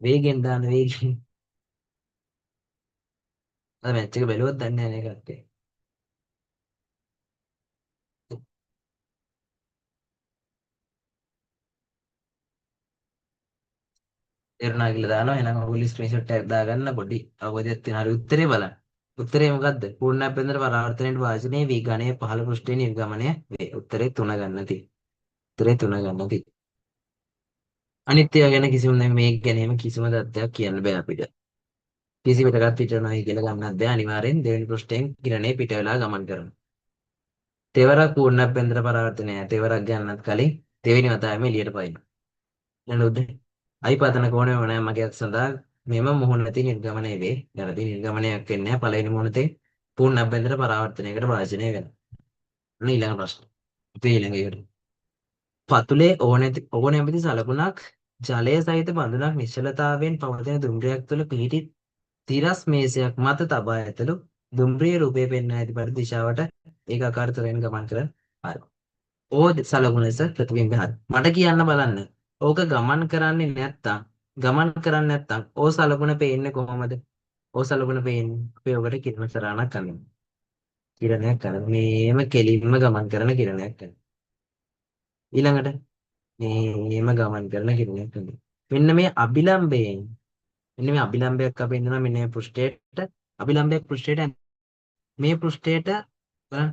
වේගෙන් දාන්න වේගෙන්. අර මැච් එක බැලුවොත් දන්නේ නැහැ නේ කට්ටිය. තේරුණා කියලා දානවා. එහෙනම් ඔයගොල්ලෝ ස්ක්‍රීන්ෂොට් එකක් දාගන්න පොඩි අවබෝධයක් තියෙන හරි උත්තරේ බලන්න. උත්තරේ මොකද්ද? පූර්ණාභ්‍යන්තර පරාවර්තනයේ වාචනයේ වී ගණයේ පහළ පෘෂ්ඨයේ නිර්ගමනය වේ. උත්තරේ 3 ගන්න තියෙන්නේ. උත්තරේ 3 ගන්න තියෙන්නේ. අනිත් ඒවා ගැන කිසිම මේක ගැන එහෙම කිසිම තත්ත්වයක් කියන්න බෑ අපිට. කිසි පිටකත් පිට වෙනවා කියලා ගන්නත් බෑ. අනිවාර්යෙන් දෙවෙනි පෘෂ්ඨයෙන් කිරණේ පිට වෙලා ගමන් කරනවා. තෙවරක් පූර්ණාභ්‍යන්තර පරාවර්තනය තෙවරක් ගන්නත් කලින් දෙවෙනි වතාවෙම එළියට පයින්න. නේද? අයිපතන කෝණය වුණා මගයක් සඳහා මෙම මුහුණ නැති නිර්ගමනය වේ. නැරදී නිර්ගමනයක් වෙන්නේ නැහැ. පළවෙනි මුහුණතේ පූර්ණාභ්‍යන්තර පරාවර්තනයකට භාජනය වෙනවා. ඊළඟ ප්‍රශ්න. ඉතින් ඊළඟ එකට. පතුලේ ඕනෑමති සලකුණක් ජලය සහිත බඳුනක් නිශ්චලතාවයෙන් පවතින දුම්රියක් තුළ පිහිටි තිරස් මේසයක් මත තබා ඇතලු දුම්රිය රූපය පෙන්වා ඇති පරිදි දිශාවට ඒකාකාර තරයෙන් ගමන් කරන හරි. ඕ සලකුණ ලෙස ප්‍රතිබිම්බ හරි. මට කියන්න බලන්න. ඕක ගමන් කරන්නේ නැත්තම් ඕ සලකුණ පේන්නේ කොහොමද? ඕ සලකුණ පේන්නේ අපි ඔකට කිරණ සරණක් කරනවා. කිරණයක් කරන මේම කෙලින්ම ගමන් කරන කිරණයක් කරනවා. ඊළඟට මේම ගමන් කරන කිරණයක් කරනවා. මෙන්න මේ අභිලම්බයෙන් මෙන්න මේ අභිලම්භයක් අපි ඉන්නවා මෙන්න මේ පෘෂ්ඨයට. අභිලම්භයක් පෘෂ්ඨයට මේ පෘෂ්ඨයට බලන්න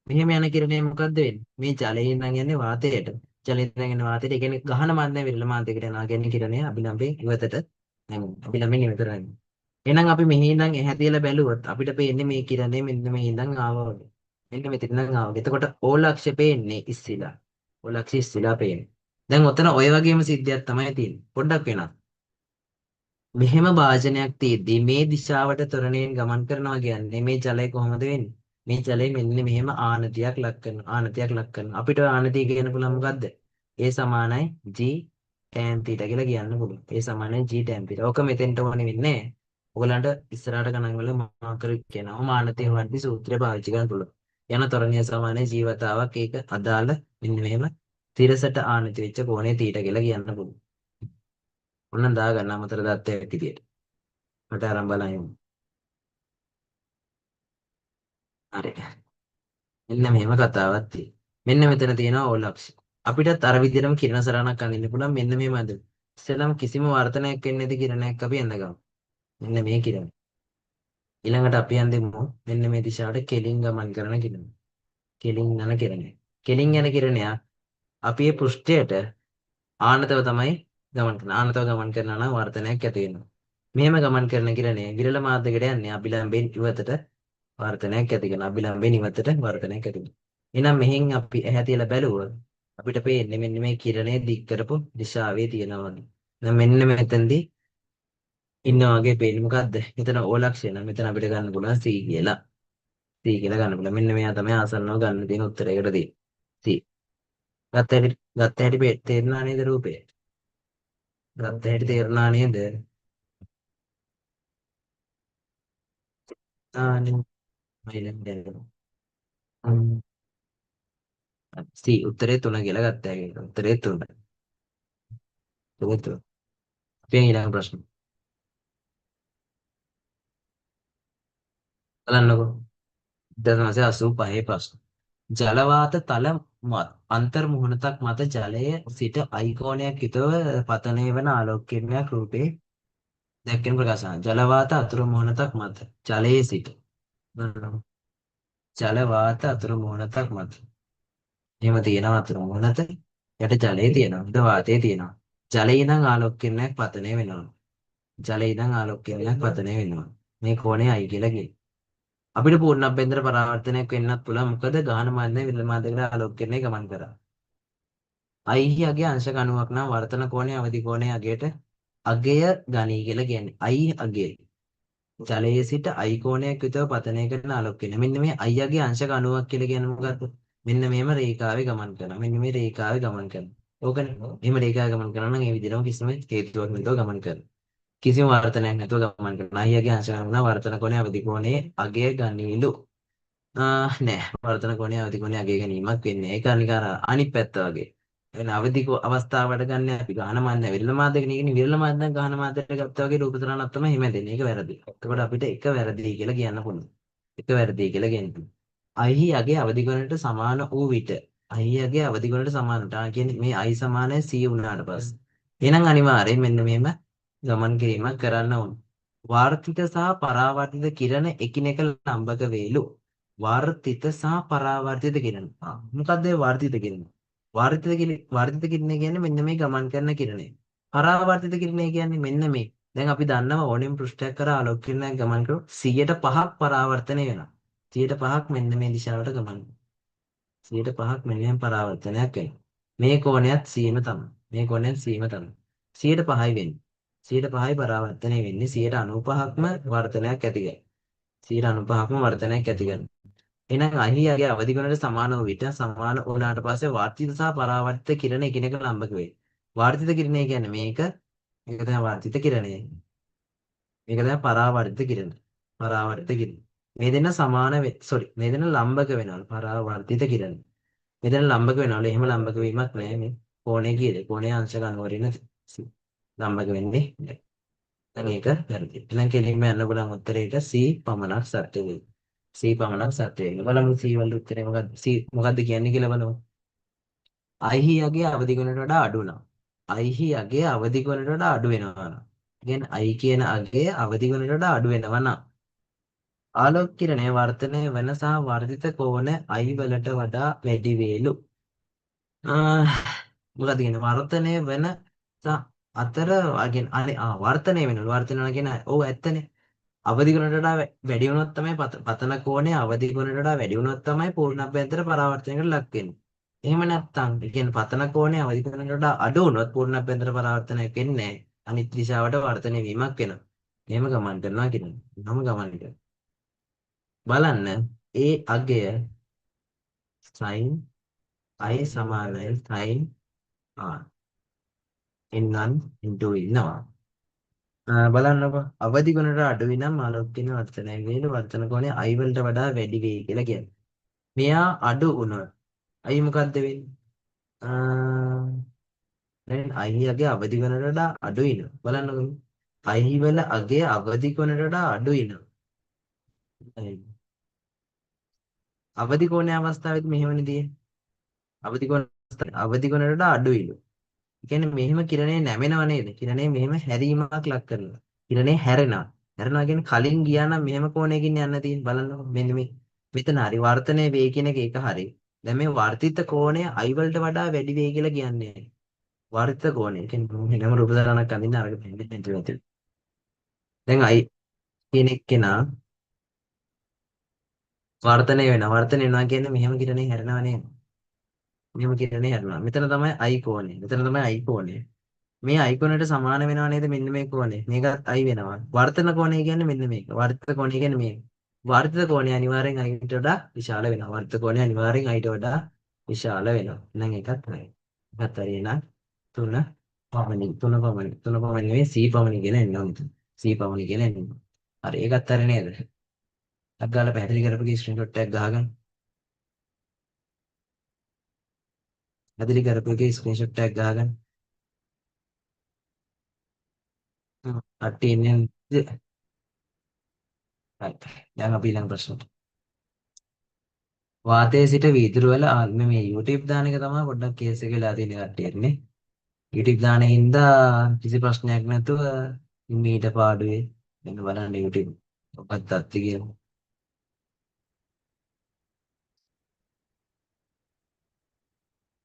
මෙහෙම යන කිරණය මොකද්ද වෙන්නේ? මේ ජලයෙන් නම් යන්නේ වාතයට. ජලයෙන් නම් යන්නේ වාතයට. ඒ කියන්නේ ගහන මාධ්‍ය විරල මාධ්‍යයකට යනවා කියන්නේ කිරණය අභිලම්භයෙන් ඉවතට නැමෙනවා. අභිලම්භයෙන් ඉවතට නැමෙනවා. එහෙනම් අපි මෙහි ඉඳන් එහා තියලා බැලුවොත් අපිට පේන්නේ මේ කිරණය මෙන්න මේ ඉඳන් ආවා වගේ. මෙන්න මෙතන ඉඳන් ආවා. එතකොට ඕලක්ෂය පේන්නේ ඉස්සිලා. ඕලක්ෂය ඉස්සිලා පේන්නේ. දැන් ඔතන ඔය වගේම සිද්ධියක් තමයි තියෙන්නේ. පොඩ්ඩක් වෙනස්. මෙහෙම භාජනයක් තියෙද්දි මේ දිශාවට ත්වරණයෙන් ගමන් කරනවා කියන්නේ මේ ජලය කොහොමද වෙන්නේ? මේ ජලය මෙන්න මෙහෙම ආනතියක් ලක් කරනවා. ආනතියක් ලක් කරනවා. අපිට ආනතිය කියන්න පුළුවන් මොකද්ද? A සමානයි G tan θ කියලා කියන්න පුළුවන්. A සමානයි G tan θ. ඔක මෙතෙන්ට ඕනේ වෙන්නේ නැහැ. ඔයගලන්ට ඉස්සරහට ගණන් වල මාකර කියනවා. ආනතිය වර්ධි සූත්‍රය පාවිච්චි කරන්න පුළුවන්. යන ත්වරණය සමානයි ජීවතාවක් ඒක අදාළ මෙන්න මෙහෙම තිරසට ආනති වෙච්ච කෝණය θ කියලා කියන්න පුළුවන්. ඔන්න දාගන්න අමතර දත්තයක් විදියට. මට අරන් බලන්න. හරි. මෙන්න මෙහෙම කතාවක් තියෙනවා. මෙන්න මෙතන තියෙනවා ඕලක්ෂ. අපිටත් අර විදිහටම කිරණ සරණක් අඳින්න පුළුවන් මෙන්න මෙහෙම අඳ. ඉස්සෙල්ලාම කිසිම වර්තනයක් වෙන්නේ නැති කිරණයක් අපි අඳගමු. මෙන්න මේ කිරණ. ඊළඟට අපි අඳිමු මෙන්න මේ දිශාවට කෙලින් ගමන් කරන කිරණ. කෙලින් යන කිරණය. කෙලින් යන කිරණය අපි මේ පෘෂ්ඨයට ආනතව තමයි ගමන් කරන. ආනතව ගමන් කරනවා නම් වර්තනයක් ඇති වෙනවා. මෙහෙම ගමන් කරන කිරණය විරල මාධ්‍යයකට යන්නේ අභිලම්බෙන් ඉවතට වර්තනයක් ඇති කරන. අභිලම්බෙන් ඉවතට වර්තනයක් ඇති කරන. එහෙනම් මෙහෙන් අපි ඇහැ තියලා බැලුවොත් අපිට පේන්නේ මෙන්න මේ කිරණය දික් කරපු දිශාවේ තියෙනවා වගේ. දැන් මෙන්න මෙතනදී ඉන්නා වගේ පේන්නේ මොකද්ද? මෙතන ඕලක්ෂය නම් මෙතන අපිට ගන්න පුළුවන් C කියලා. C කියලා ගන්න පුළුවන්. මෙන්න මෙයා තමයි ආසන්නව ගන්න තියෙන උත්තරයකට තියෙන්නේ. C. ගත්ත හැටි තේරුණා නේද රූපය? ගත්ත හැටි තේරුණා නේද? ආනේ මයිලෙන් දැන්. C උත්තරේ 3 කියලා ගත්ත හැකි. උත්තරේ 3. උත්තර. අපි ඊළඟ ප්‍රශ්න. බලන්නකෝ. 1985 ප්‍රශ්න. ජලවාත තල අන්තර් මුහුණතක් මත ජලය සිට අයිකෝනයක් යුතුව පතනය වන ආලෝකයක් රූපේ දැක්කෙන ප්‍රකාශන. ජලවාත අතුරු මුහුණතක් මත ජලයේ සිට ජලවාත අතුරු මුහුණතක් මත එහෙම තියෙනවා අතුරු මුහුණත යට ජලයේ තියෙනවා. ද වාතයේ තියෙනවා. ජලයේ ඉඳන් ආලෝකයක් පතනය වෙනවා. ජලයේ ඉඳන් ආලෝකයක් පතනය වෙනවා. මේ කෝණය I කියලා කියනවා. අපිට පූර්ණ අභ්‍යන්තර පරාවර්තනයක් වෙන්නත් පුළුවන්. මොකද ගාහන මාධ්‍ය විරල මාධ්‍යවල ආලෝකයේ ගමන් කරා. I අගය අංශක 90ක් නම් වර්තන කෝණය අවදි කෝණය අගයට අගය ගනී කියලා කියන්නේ. I අගය. ජලයේ සිට I කෝණයක් යුතුව පතනය කරන ආලෝකය. මෙන්න මේ I අගය අංශක 90ක් කියලා කියන්නේ මොකද්ද? මෙන්න මේම රේඛාවේ ගමන් කරනවා. මෙන්න මේ රේඛාවේ ගමන් කරනවා. ඕකනේ. මෙහෙම රේඛාවේ ගමන් කරනවා නම් ඒ විදිහටම කිසිම හේතුවක් නැතුව ගමන් කරනවා. කිසිම වර්තනයක් නැතුව ගමන් කරනවා. I අගය අංශක 90 වර්තන කෝණය අවදි කෝණයේ අගය ගනීලු. නෑ වර්තන කෝණයේ අවදි කෝණයේ අගය ගැනීමක් වෙන්නේ. ඒක නිකන් අනිත් පැත්ත වගේ. එන අවදි අවස්ථාවට ගන්න අපි ගාන මාධ්‍ය විරල මාධ්‍යක නේ විරල මාධ්‍යයෙන් ගාන මාධ්‍යයට ගත්තා වගේ රූප තරණක් තමයි හිම දෙන්නේ. ඒක වැරදි. එතකොට අපිට එක වැරදි කියලා කියන්න පුළුවන්. එක වැරදි කියලා කියන්න පුළුවන්. I යගේ අවදි ගණනට සමාන වූ විට I යගේ අවදි ගණනට සමානට කියන්නේ මේ I සමානයි C වුණාට පස්සේ. එහෙනම් අනිවාර්යයෙන් මෙන්න මෙහෙම ගමන් කිරීමක් කරන්න ඕන. වාර්තිත සහ පරාවර්තිත කිරණ එකිනෙක ලම්බක වේලු. වාර්තිත සහ පරාවර්තිත කිරණ. මොකද්ද ඒ වාර්තිත කිරණ? වර්ධිත කිරණය කියන්නේ මෙන්න මේ ගමන් කරන කිරණය. පරාවර්තිත කිරණය කියන්නේ මෙන්න මේ. දැන් අපි දන්නවා ඕනෙම පෘෂ්ඨයක් කරා ආලෝක කිරණයක් ගමන් කරොත් 100%ක් පරාවර්තනය වෙනවා. 100%ක් මෙන්න මේ දිශාවට ගමන් කරනවා. 100%ක් මෙන්න මේ පරාවර්තනයක් වෙනවා. මේ කෝණයත් 100ම තමයි. මේ කෝණයත් 100ම තමයි. 100%යි වෙන්නේ. 100%යි පරාවර්තනය වෙන්නේ 95%ක්ම වර්තනයක් ඇති කරනවා. 95%ක්ම වර්තනයක් ඇති කරනවා. එහෙනම් අහියාගේ අවදි ගුණයට සමාන වූ විට සමාන වුණාට පස්සේ වර්ධිත සහ පරාවර්තිත කිරණ එකිනෙක ලම්බක වේ. වර්ධිත කිරණය කියන්නේ මේක තමයි වර්ධිත කිරණය. මේක තමයි පරාවර්තිත කිරණ. පරාවර්තිත කිරණ. මේ දෙන්න සමාන මේ දෙන්න ලම්බක වෙනවා. පරාවර්තිත කිරණ. මේ දෙන්න ලම්බක වෙනවා. එහෙම ලම්බක වීමක් නෑ මේ කෝණය කියලා. කෝණයේ අංශ ගන්නවරින ලම්බක වෙන්නේ නෑ. දැන් ඒක වැරදි. එහෙනම් කෙලින්ම යන්න බලන් උත්තරේට C පමණක් සත්‍ය වෙයි. C පමණක් සත්‍ය වෙනවා. බලමු C වල උත්තරේ මොකක්ද? C මොකක්ද කියන්නේ කියලා බලමු. I යගේ අවදි ගුණයට වඩා අඩු වෙනවා. I යගේ අවදි ගුණයට වඩා අඩු වෙනවා. කියන්නේ I කියන අගය අවදි වුණට වඩා අඩු වෙනවා නම් ආලෝක කිරණය වර්ධනය වන සහ වර්ධිත කෝණ I වලට වඩා වැඩි වේලු. ආ, මොකද කියන්නේ වර්ධනය වෙන අතර වර්ධනය වෙනවලු. වර්ධනය වෙනවා කියන්නේ ඔව් ඇත්තනේ. අවදි කොනට වඩා වැඩි වුණොත් තමයි පතන කෝණය අවදි කොනට වඩා වැඩි වුණොත් තමයි පූර්ණභ්‍යන්තර පරාවර්තනයකට ලක් වෙන්නේ. එහෙම නැත්නම් ඒ කියන්නේ පතන කෝණය අවදි කොනට වඩා අඩු වුණොත් පූර්ණභ්‍යන්තර පරාවර්තනයක් වෙන්නේ නැහැ. අනිත් දිශාවට වර්ධනය වීමක් වෙනවා. එහෙම ගමන් කරනවා කියන්නේ. එහෙම ගමන් කරනවා. බලන්න ඒ අගය sin i සමානයි sin r එන්නම් ඉන්ටු ඉන්නවා. බලන්නකො අවදි ගුණට අඩු විනම් ආලෝක කියන වර්තනය වේල වර්තන කෝණය i වලට වඩා වැඩි වෙයි කියලා කියන්නේ. මෙයා අඩු වුණොත් i මොකද්ද වෙන්නේ? දැන් i යගේ අවදි ගුණට වඩා අඩු වෙනවා. බලන්නකො. i වල අගේ අවදි ගුණට වඩා අඩු වෙනවා. අවදි කෝණයේ අවස්ථාවේදී මෙහෙමනේ තියෙන්නේ. අවදි ගුණට වඩා අඩු වෙනවා. කියන්නේ මෙහෙම කිරණේ නැමෙනව නේද? කිරණේ මෙහෙම හැරීමක් ලක් කරනවා. කිරණේ හැරෙනවා. හැරෙනවා කියන්නේ කලින් ගියා නම් මෙහෙම කෝණයකින් යන්න තියෙන බලන්නකො මෙන්න මේ. මෙතන හරි වර්තනයේ වේ කියන එක ඒක හරි. දැන් මේ වර්තිත කෝණය i වලට වඩා වැඩි වේ කියලා කියන්නේ. වර්තිත කෝණය කියන්නේ වෙනම රූප ධාරණයක් අඳින්න අරගෙන දෙන්නේ නැතුව. දැන් i කියන එක්කෙනා වර්තනය වෙනවා. වර්තනය වෙනවා කියන්නේ මෙහෙම කිරණේ හැරෙනවා නේද? මෙහෙම කිරණේ හැරෙනවා. මෙතන තමයි i කෝණය. මෙතන තමයි i කෝණය. මේ අයිකොනට සමාන වෙනව නේද මෙන්න මේ කෝණය. මේකත් අයි වෙනවා. වර්තන කෝණය කියන්නේ මෙන්න මේක. වර්තිත කෝණය කියන්නේ මේක. වර්තිත කෝණය අනිවාර්යෙන් අයිට වඩා විශාල වෙනවා. වර්තිත කෝණය අනිවාර්යෙන් අයිට වඩා විශාල වෙනවා. එහෙනම් ඒකත් හරි. ඒකත් හරි එහෙනම් 3 පමණි 3 පමණි 3 පමණි නෙවෙයි C පමණි කියලා එන්න ඕනේ. C පමණි කියලා එන්න. හරි ඒකත් හරි නේද? ටක් ගාලා පැහැදිලි කරපු ස්ක්‍රීන්ෂොට් එකක් ගහගන්න. පැහැදිලි කරපු එකේ ස්ක්‍රීන්ෂොට් එකක් ගහගන්න. කට්ටිය ඉන්නේ. හරි. දැන් අපි ඊළඟ ප්‍රශ්නට. වාතයේ සිට වීදුරු වල මේ YouTube දාන එක තමයි පොඩ්ඩක් කේස් එක වෙලා තියෙන කට්ටියටනේ. YouTube දාන හින්දා කිසි ප්‍රශ්නයක් නැතුව මීට පාඩුවේ මෙන්න බලන්න YouTube ඔබත් අත්ති කියන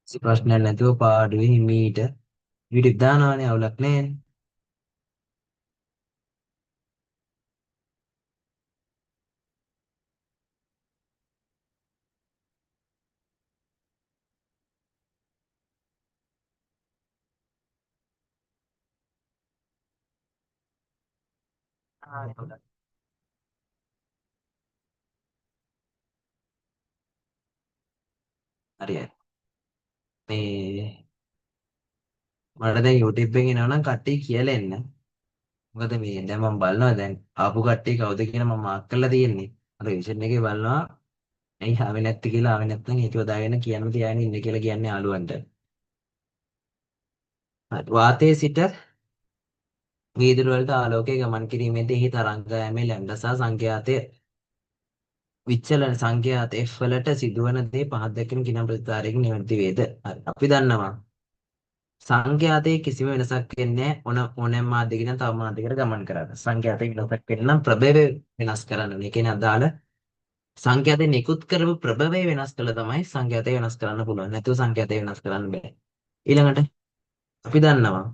කිසි ප්‍රශ්නයක් නැතුව පාඩුවේ මීට YouTube දානවනේ අවුලක් නැහැ. හරි. මේ මට දැන් YouTube එකෙන් එනවා නම් කට්ටිය කියලා එන්න. මොකද මේ දැන් මම බලනවා දැන් ආපු කට්ටිය කවුද කියලා මම මාක් කරලා තියෙන්නේ. අර රිවිෂන් එකේ බලනවා ඇයි ආවෙ නැත්තේ කියලා ආවෙ නැත්නම් හිතුව දාගෙන කියන්න තියාගෙන ඉන්න කියලා කියන්නේ යාළුවන්ට. හරි. වාතයේ සිට වීදුරු වලට ආලෝකය ගමන් කිරීමේදී එහි තරංගයමේ ලැම්ඩා සහ සංඛ්‍යාතය විචලන සංඛ්‍යාත F වලට සිදුවන දේ පහත් දැක්වෙන කිනම් ප්‍රතිචාරයකින් නිවැරදි වේද? හරි. අපි දන්නවා සංඛ්‍යාතයේ කිසිම වෙනසක් වෙන්නේ නැහැ ඕනෑම මාධ්‍යකින් තව මාධ්‍යයකට ගමන් කරලා. සංඛ්‍යාතයේ වෙනසක් වෙන්න නම් ප්‍රභේදය වෙනස් කරන්න ඕනේ. ඒ කියන්නේ අදාළ සංඛ්‍යාතයේ නිකුත් කරපු ප්‍රභවය වෙනස් කළා තමයි සංඛ්‍යාතය වෙනස් කරන්න පුළුවන්. නැතුව සංඛ්‍යාතය වෙනස් කරන්න බෑ. ඊළඟට අපි දන්නවා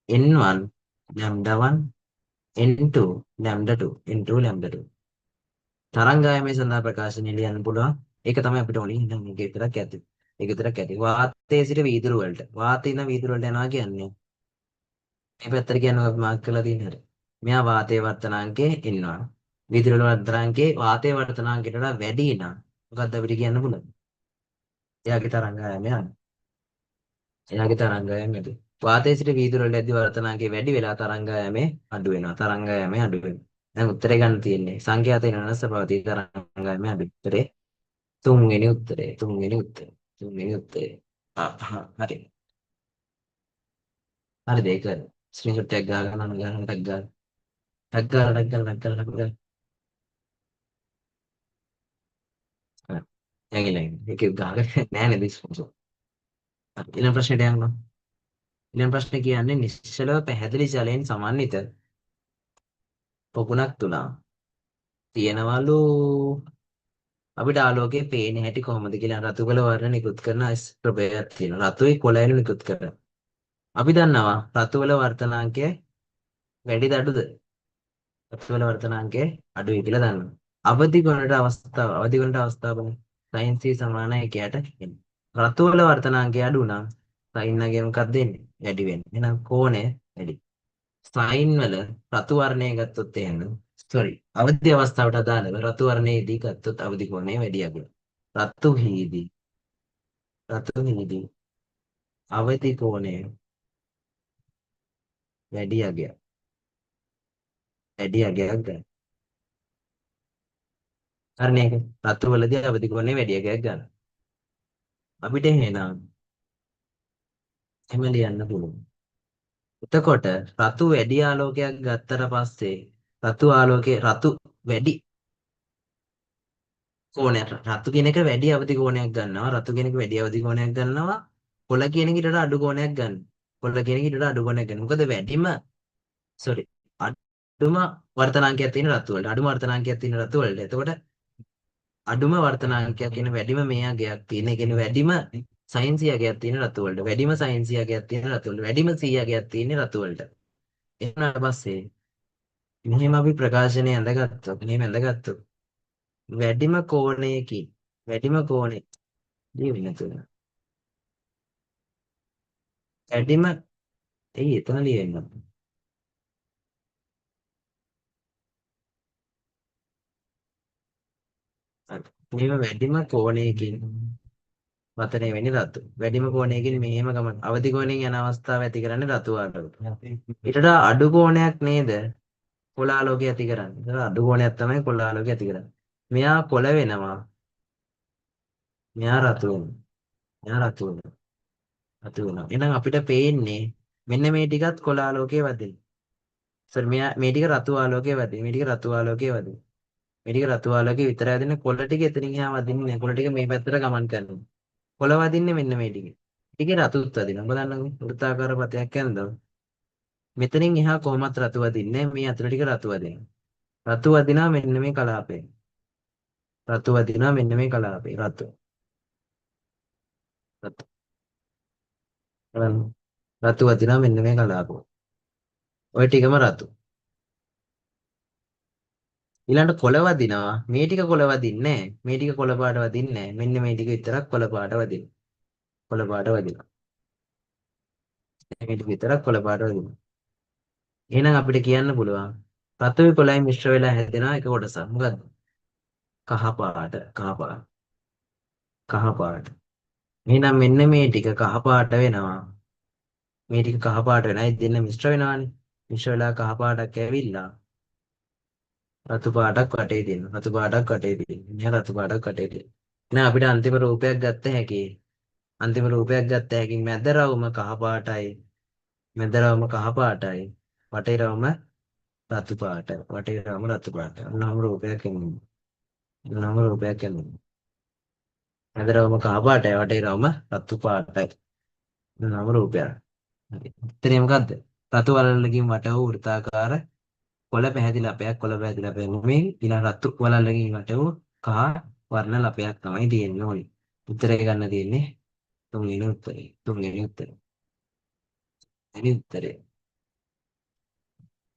n1 lambda1 n2 lambda2 n2 lambda2 තරංගායමේ සඳහා ප්‍රකාශනය ලියන්න පුළුවන්. ඒක තමයි අපිට ඕනේ. දැන් මේක විතරක් ඇති. ඒක විතරක් ඇති. වාතයේ සිට වීදුරු වලට. වාතයේ ඉඳන් වීදුරු වලට යනවා කියන්නේ. මේ පැත්තට කියන්නේ අපි මාක් කරලා තියෙන හැටි. මෙහා වාතයේ වර්තනාංකේ ඉන්නවා. වීදුරු වල වර්තනාංකේ වාතයේ වර්තනාංකයට වඩා වැඩි නම් මොකක්ද අපිට කියන්න පුළුවන්? එයාගේ තරංගායමය යනවා. එයාගේ තරංගායමය වැඩි. වාතයේ සිට වීදුරු වලට යද්දී වර්තනාංකේ වැඩි වෙලා තරංගායමය අඩු වෙනවා. තරංගායමය අඩු වෙනවා. දැන් උත්තරේ ගන්න තියෙන්නේ සංඛ්‍යාතයෙන් වෙනස් පවතී තරංගායමය අඩු. උත්තරේ තුන්වෙනි උත්තරේ තුන්වෙනි උත්තරේ තුන්වෙනි උත්තරේ. හරි. හරිද ඒක ස්ක්‍රීන්ෂොට් එකක් ගන්න ගන්න ටක් ගන්න. ටක් ගාලා ටක් ගාලා ටක් ගාලා ටක් ගාලා. හරි. යගිලා ඒක ගහගෙන නෑ නේද ස්ක්‍රීන්ෂොට්. හරි. ඊළඟ ප්‍රශ්නෙට යන්න. ඊළඟ ප්‍රශ්නේ කියන්නේ නිශ්චලව පැහැදිලි ජලයෙන් සමන්විත පොකුණක් තුලා තියෙනවලු අපිට ආලෝකයේ පේන හැටි කොහොමද කියලා රතු කළ වර්ණ නිකුත් කරන ප්‍රභේදයක් තියෙනවා. රතුයි කොළයලු නිකුත් කරන. අපි දන්නවා රතු වල වර්තනාංකය වැඩිද අඩුද? රතු වල වර්තනාංකය අඩුයි කියලා දන්නවා. අවදි ගුණට අවස්ථාව sin c සමාන 1ට එන්නේ. රතු වල වර්තනාංකය අඩු නම් sin එක මොකක්ද දෙන්නේ? වැඩි වෙන්නේ. එහෙනම් කෝණය වැඩි. sin වල රතු වර්ණය ගත්තොත් එහෙනම් sorry අවදි අවස්ථාවට අදාළව රතු වර්ණයේදී ගත්තොත් අවදි කෝණය වැඩි අගට. රතු හිදී රතු හිදී අවදි කෝණය වැඩි අගයක්. වැඩි අගයක් ගන්න. හරි නේද? රතු වලදී අවදි කෝණය වැඩි අගයක් ගන්න. අපිට එහෙනම් එහෙම ලියන්න පුළුවන්. එතකොට රතු වැඩි ආලෝකයක් ගත්තට පස්සේ රතු වැඩි කෝණයක් රතු කියන එක වැඩි අවදි කෝණයක් ගන්නවා. රතු කියන එක වැඩි අවදි කෝණයක් ගන්නවා. කොළ කියන එකට වඩා අඩු කෝණයක් ගන්න. කොළ කියන එකට වඩා අඩු කෝණයක් ගන්න. මොකද වැඩිම sorry අඩුම වර්තනාංකයක් තියෙන රතු වලට. අඩුම වර්තනාංකයක් තියෙන රතු වලට. එතකොට අඩුම වර්තනාංකයක් කියන වැඩිම මේ අගයක් තියෙන. ඒ කියන්නේ වැඩිම sin c අගයක් තියෙන රතු වලට. වැඩිම sin c අගයක් තියෙන රතු වලට. වැඩිම c අගයක් තියෙන රතු වලට. එතනට පස්සේ මෙහෙම අපි ප්‍රකාශනය ඇඳගත්තොත් මෙහෙම ඇඳගත්තොත් වැඩිම කෝණේ ලියවෙන්නේ නැතුව වැඩිම එතන ලියන්න මෙහෙම වැඩිම කෝණයකින් වතනේ වෙන්නේ රතු. වැඩිම කෝණයකින් මෙහෙම ගමන් අවදි කෝණයෙන් යන අවස්ථාව ඇති කරන්නේ රතු ආලෝකය. ඊට වඩා අඩු කෝණයක් නේද කොළ ආලෝකය ඇති කරන්නේ. ඒක අඩු කෝණයක් තමයි කොළ ආලෝකය ඇති කරන්නේ. මෙයා කොළ වෙනවා. මෙයා රතු වෙනවා. මෙයා රතු වෙනවා. රතු වෙනවා. එහෙනම් අපිට පේන්නේ මෙන්න මේ ටිකත් කොළ ආලෝකයේ වදින. සර් මේ ටික රතු ආලෝකයේ වදින. මේ ටික රතු ආලෝකයේ වදින. මේ ටික රතු ආලෝකයේ විතරයි වදින්නේ. කොළ ටික එතනින් එහා වදින්නේ නැහැ. කොළ ටික මේ පැත්තට ගමන් කරනවා. කොළ වදින්නේ මෙන්න මේ ටිකේ. ටිකේ රතුත් වදිනවා. ඔබ දන්නවනේ වෘත්තාකාර පතයක් යනදම. මෙතනින් එහා කොහොමත් රතු වදින්නේ නැහැ. මේ අතර ටික රතු වදිනවා. රතු වදිනවා මෙන්න මේ කලාපේ. රතු වදිනවා මෙන්න මේ කලාපේ. රතු. රතු. බලන්න. රතු වදිනවා මෙන්න මේ කලාපේ. ওই ටිකම රතු. ඊළඟට කොළ වදිනවා. මේ ටික කොළ වදින්නේ නැහැ. මේ ටික කොළ පාට වදින්නේ නැහැ. මෙන්න මේ ටික විතරක් කොළ පාට වදිනවා. කොළ පාට වදිනවා. මේ ටික විතරක් කොළ පාට වදිනවා. එහෙනම් අපිට කියන්න පුළුවන් රතුයි කොළයි මිශ්‍ර වෙලා හැදෙනවා එක කොටසක්. මොකද්ද? කහ පාට. කහ පාට. කහ පාට. එහෙනම් මෙන්න මේ ටික කහ පාට වෙනවා. මේ ටික කහ පාට වෙනවා. ඒ දෙන්න මිශ්‍ර වෙනවානේ. මිශ්‍ර වෙලා කහ පාටක් ඇවිල්ලා රතු පාටක් වටේ දෙනවා. රතු පාටක් වටේ දෙනවා. මෙහෙ රතු පාටක් වටේ දෙනවා. එහෙනම් අපිට අන්තිම රූපයක් ගත්ත හැකි. අන්තිම රූපයක් ගත්ත හැකි මැද රවුම කහ පාටයි. මැද රවුම කහ පාටයි. වටේ රවුම රතු පාටයි. වටේ රවුම රතු පාටයි. ඔන්නම රූපයක් එන්නේ. ඔන්නම රූපයක් එන්නේ. මැද රවුම කහ පාටයි. වටේ රවුම රතු පාටයි. ඔන්නම රූපයක්. හරි. උත්තරේ මොකද්ද? රතු වලල්ලකින් වට වූ වෘත්තාකාර කොළ පැහැදිලි ලපයක් කොළ පැහැදිලි ලපයක් නෙමෙයි ඊළඟ රතු වලල්ලකින් වට වූ කහ වර්ණ ලපයක් තමයි තියෙන්න ඕනේ. උත්තරේ ගන්න තියෙන්නේ තුන්වෙනි උත්තරේ. තුන්වෙනි උත්තරේ. දෙවෙනි උත්තරේ.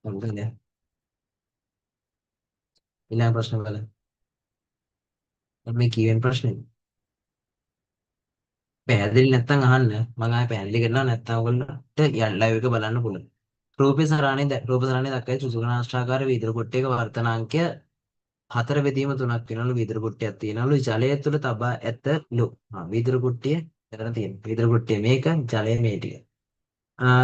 හරිද? ඊළඟ ප්‍රශ්න බලන්න. මේ කීවෙනි ප්‍රශ්නේ? පැහැදිලි නැත්නම් අහන්න. මම ආයෙ පැහැදිලි කරනවා නැත්නම් ඔයගොල්ලන්ට ලයිව් එක බලන්න පුළුවන්. රූප සරණේ දක්වයි සුසුකනාෂ්ඨාකාර වීදුරු කොටයක වර්තනාංකය 4 බෙදීම 3ක් වෙනවලු වීදුරු කුට්ටියක් තියෙනවලු ජලය තුළ තබා ඇතලු. වීදුරු කුට්ටිය එතන තියෙනවා. වීදුරු කුට්ටිය මේක ජලය මේ ටික.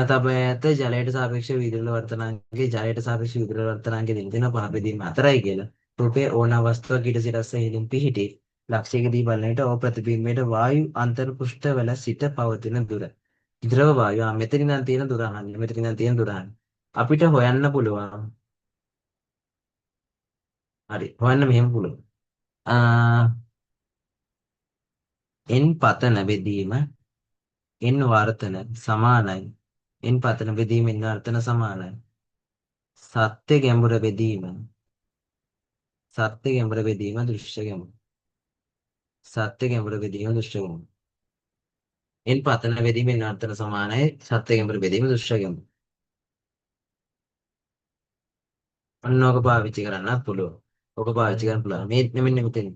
තබා ඇත ජලයට සාපේක්ෂව වීදුරු වර්තනාංකයේ ජලයට සාපේක්ෂව වීදුරු වර්තනාංකයේ දෙන 5 බෙදීම 4යි කියලා. රූපේ ඕන අවස්ථාවක ඊට සිරස්ස හේලින් පිහිටි ලක්ෂයකදී බලන විට ඕ ප්‍රතිබිම්බයට වායු අන්තර් පෘෂ්ඨවල සිට පවතින දුර. ද්‍රව වායු මෙතනින් නම් තියෙන දුර අහන්නේ. මෙතනින් නම් තියෙන දුර අහන්නේ. අපිට හොයන්න පුළුවන්. හරි. හොයන්න මෙහෙම පුළුවන්. n පතන බෙදීම n වර්තන සමානයි ඉන් පතන බෙදීමෙන් නර්තන සමානයි. සත්‍ය ගැඹුර බෙදීම. සත්‍ය ගැඹුර බෙදීම දෘශ්‍ය ගැඹුර. සත්‍ය ගැඹුර බෙදීම දෘශ්‍ය ගැඹුර. ඉන් පතන බෙදීමෙන් නර්තන සමානයි. සත්‍ය ගැඹුර බෙදීම දෘශ්‍ය ගැඹුර. අන්න ඕක පාවිච්චි කරන්නත් පුළුවන්. ඕක පාවිච්චි කරන්න පුළුවන්. මේ මෙන්න මෙතන.